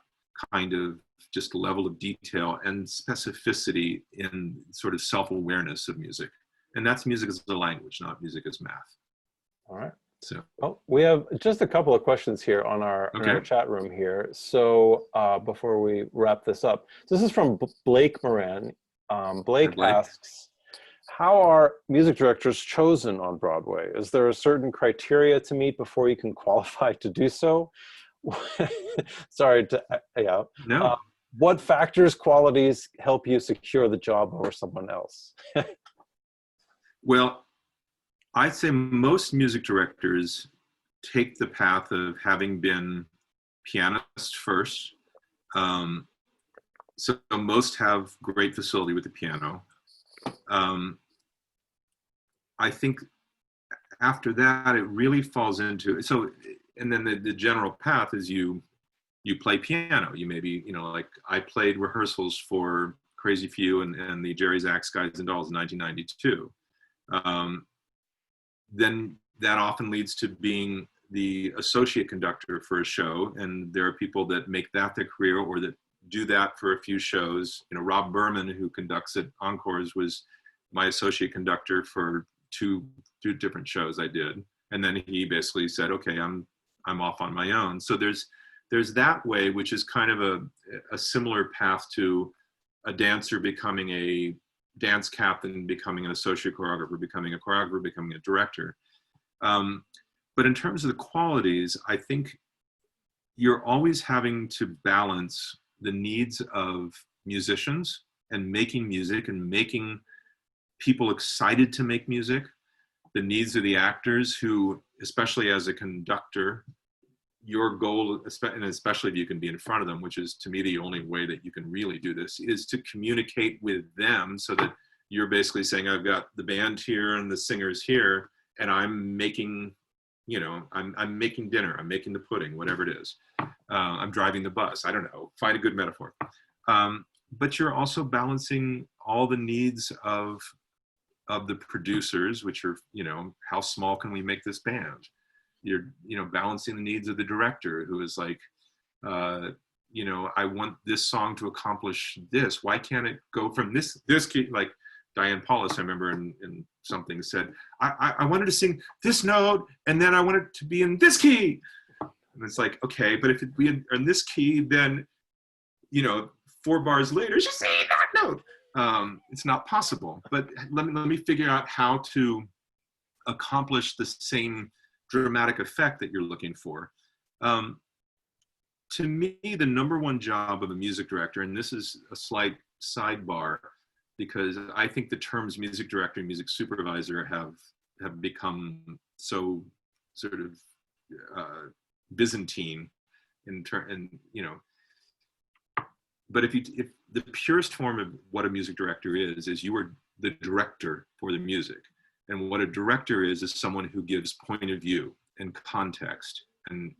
Speaker 1: kind of just level of detail and specificity in sort of self-awareness of music. And that's music as a language, not music as math.
Speaker 2: All right.
Speaker 1: So
Speaker 2: we have just a couple of questions here on our chat room here. So before we wrap this up, this is from Blake Moran. Blake asks, how are music directors chosen on Broadway? Is there a certain criteria to meet before you can qualify to do so? Sorry to,
Speaker 1: No.
Speaker 2: What factors, qualities help you secure the job over someone else?
Speaker 1: Well, I'd say most music directors take the path of having been pianists first. So most have great facility with the piano. I think after that, it really falls into, so and then the general path is you play piano. You maybe, you know, like I played rehearsals for Crazy Few and the Jerry's Axe Guys and Dolls in 1992. Then that often leads to being the associate conductor for a show, and there are people that make that their career or that do that for a few shows. You know, Rob Berman, who conducts at Encores, was my associate conductor for two different shows I did, and then he basically said, okay, I'm off on my own. So there's that way, which is kind of a similar path to a dancer becoming a dance captain, becoming an associate choreographer, becoming a choreographer, becoming a director. But in terms of the qualities, I think you're always having to balance the needs of musicians and making music and making people excited to make music, the needs of the actors who, especially as a conductor, your goal, and especially if you can be in front of them, which is to me the only way that you can really do this, is to communicate with them so that you're basically saying, I've got the band here and the singers here, and I'm making, you know, I'm making dinner, I'm making the pudding, whatever it is. I'm driving the bus, I don't know, find a good metaphor. But you're also balancing all the needs of the producers, which are, you know, how small can we make this band? You're, you know, balancing the needs of the director, who is like, you know, I want this song to accomplish this. Why can't it go from this key? Like Diane Paulus, I remember in something said, I wanted to sing this note, and then I want it to be in this key. And it's like, okay, but if we are in this key, then, you know, 4 bars later, she's singing that note. It's not possible. But let me figure out how to accomplish the same dramatic effect that you're looking for. To me, the number one job of a music director, and this is a slight sidebar, because I think the terms music director and music supervisor have become so sort of Byzantine and you know. But if the purest form of what a music director is you are the director for the music. And what a director is someone who gives point of view and context and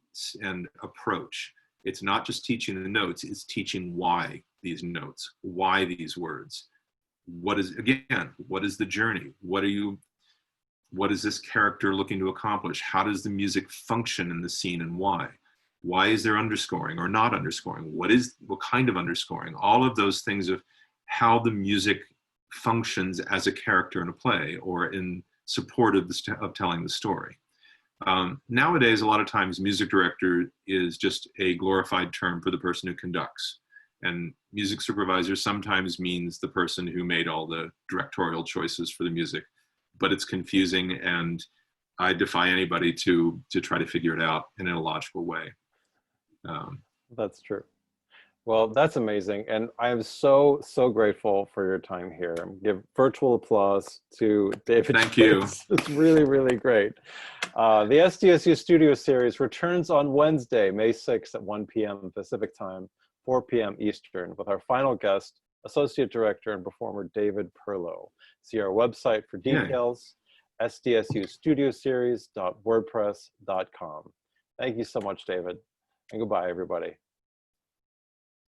Speaker 1: approach. It's not just teaching the notes, it's teaching why these notes, why these words. What is the journey? What is this character looking to accomplish? How does the music function in the scene, and why? Why is there underscoring or not underscoring? What kind of underscoring? All of those things of how the music functions as a character in a play or in support of telling the story. Nowadays, a lot of times, music director is just a glorified term for the person who conducts. And music supervisor sometimes means the person who made all the directorial choices for the music. But it's confusing, and I defy anybody to try to figure it out in a logical way.
Speaker 2: That's true. Well, that's amazing. And I am so, so grateful for your time here. Give virtual applause to David.
Speaker 1: Thank you.
Speaker 2: It's really, really great. The SDSU Studio Series returns on Wednesday, May 6th at 1 p.m. Pacific Time, 4 p.m. Eastern, with our final guest, Associate Director and Performer David Perlow. See our website for details, sdsustudioseries.wordpress.com. Thank you so much, David. And goodbye, everybody.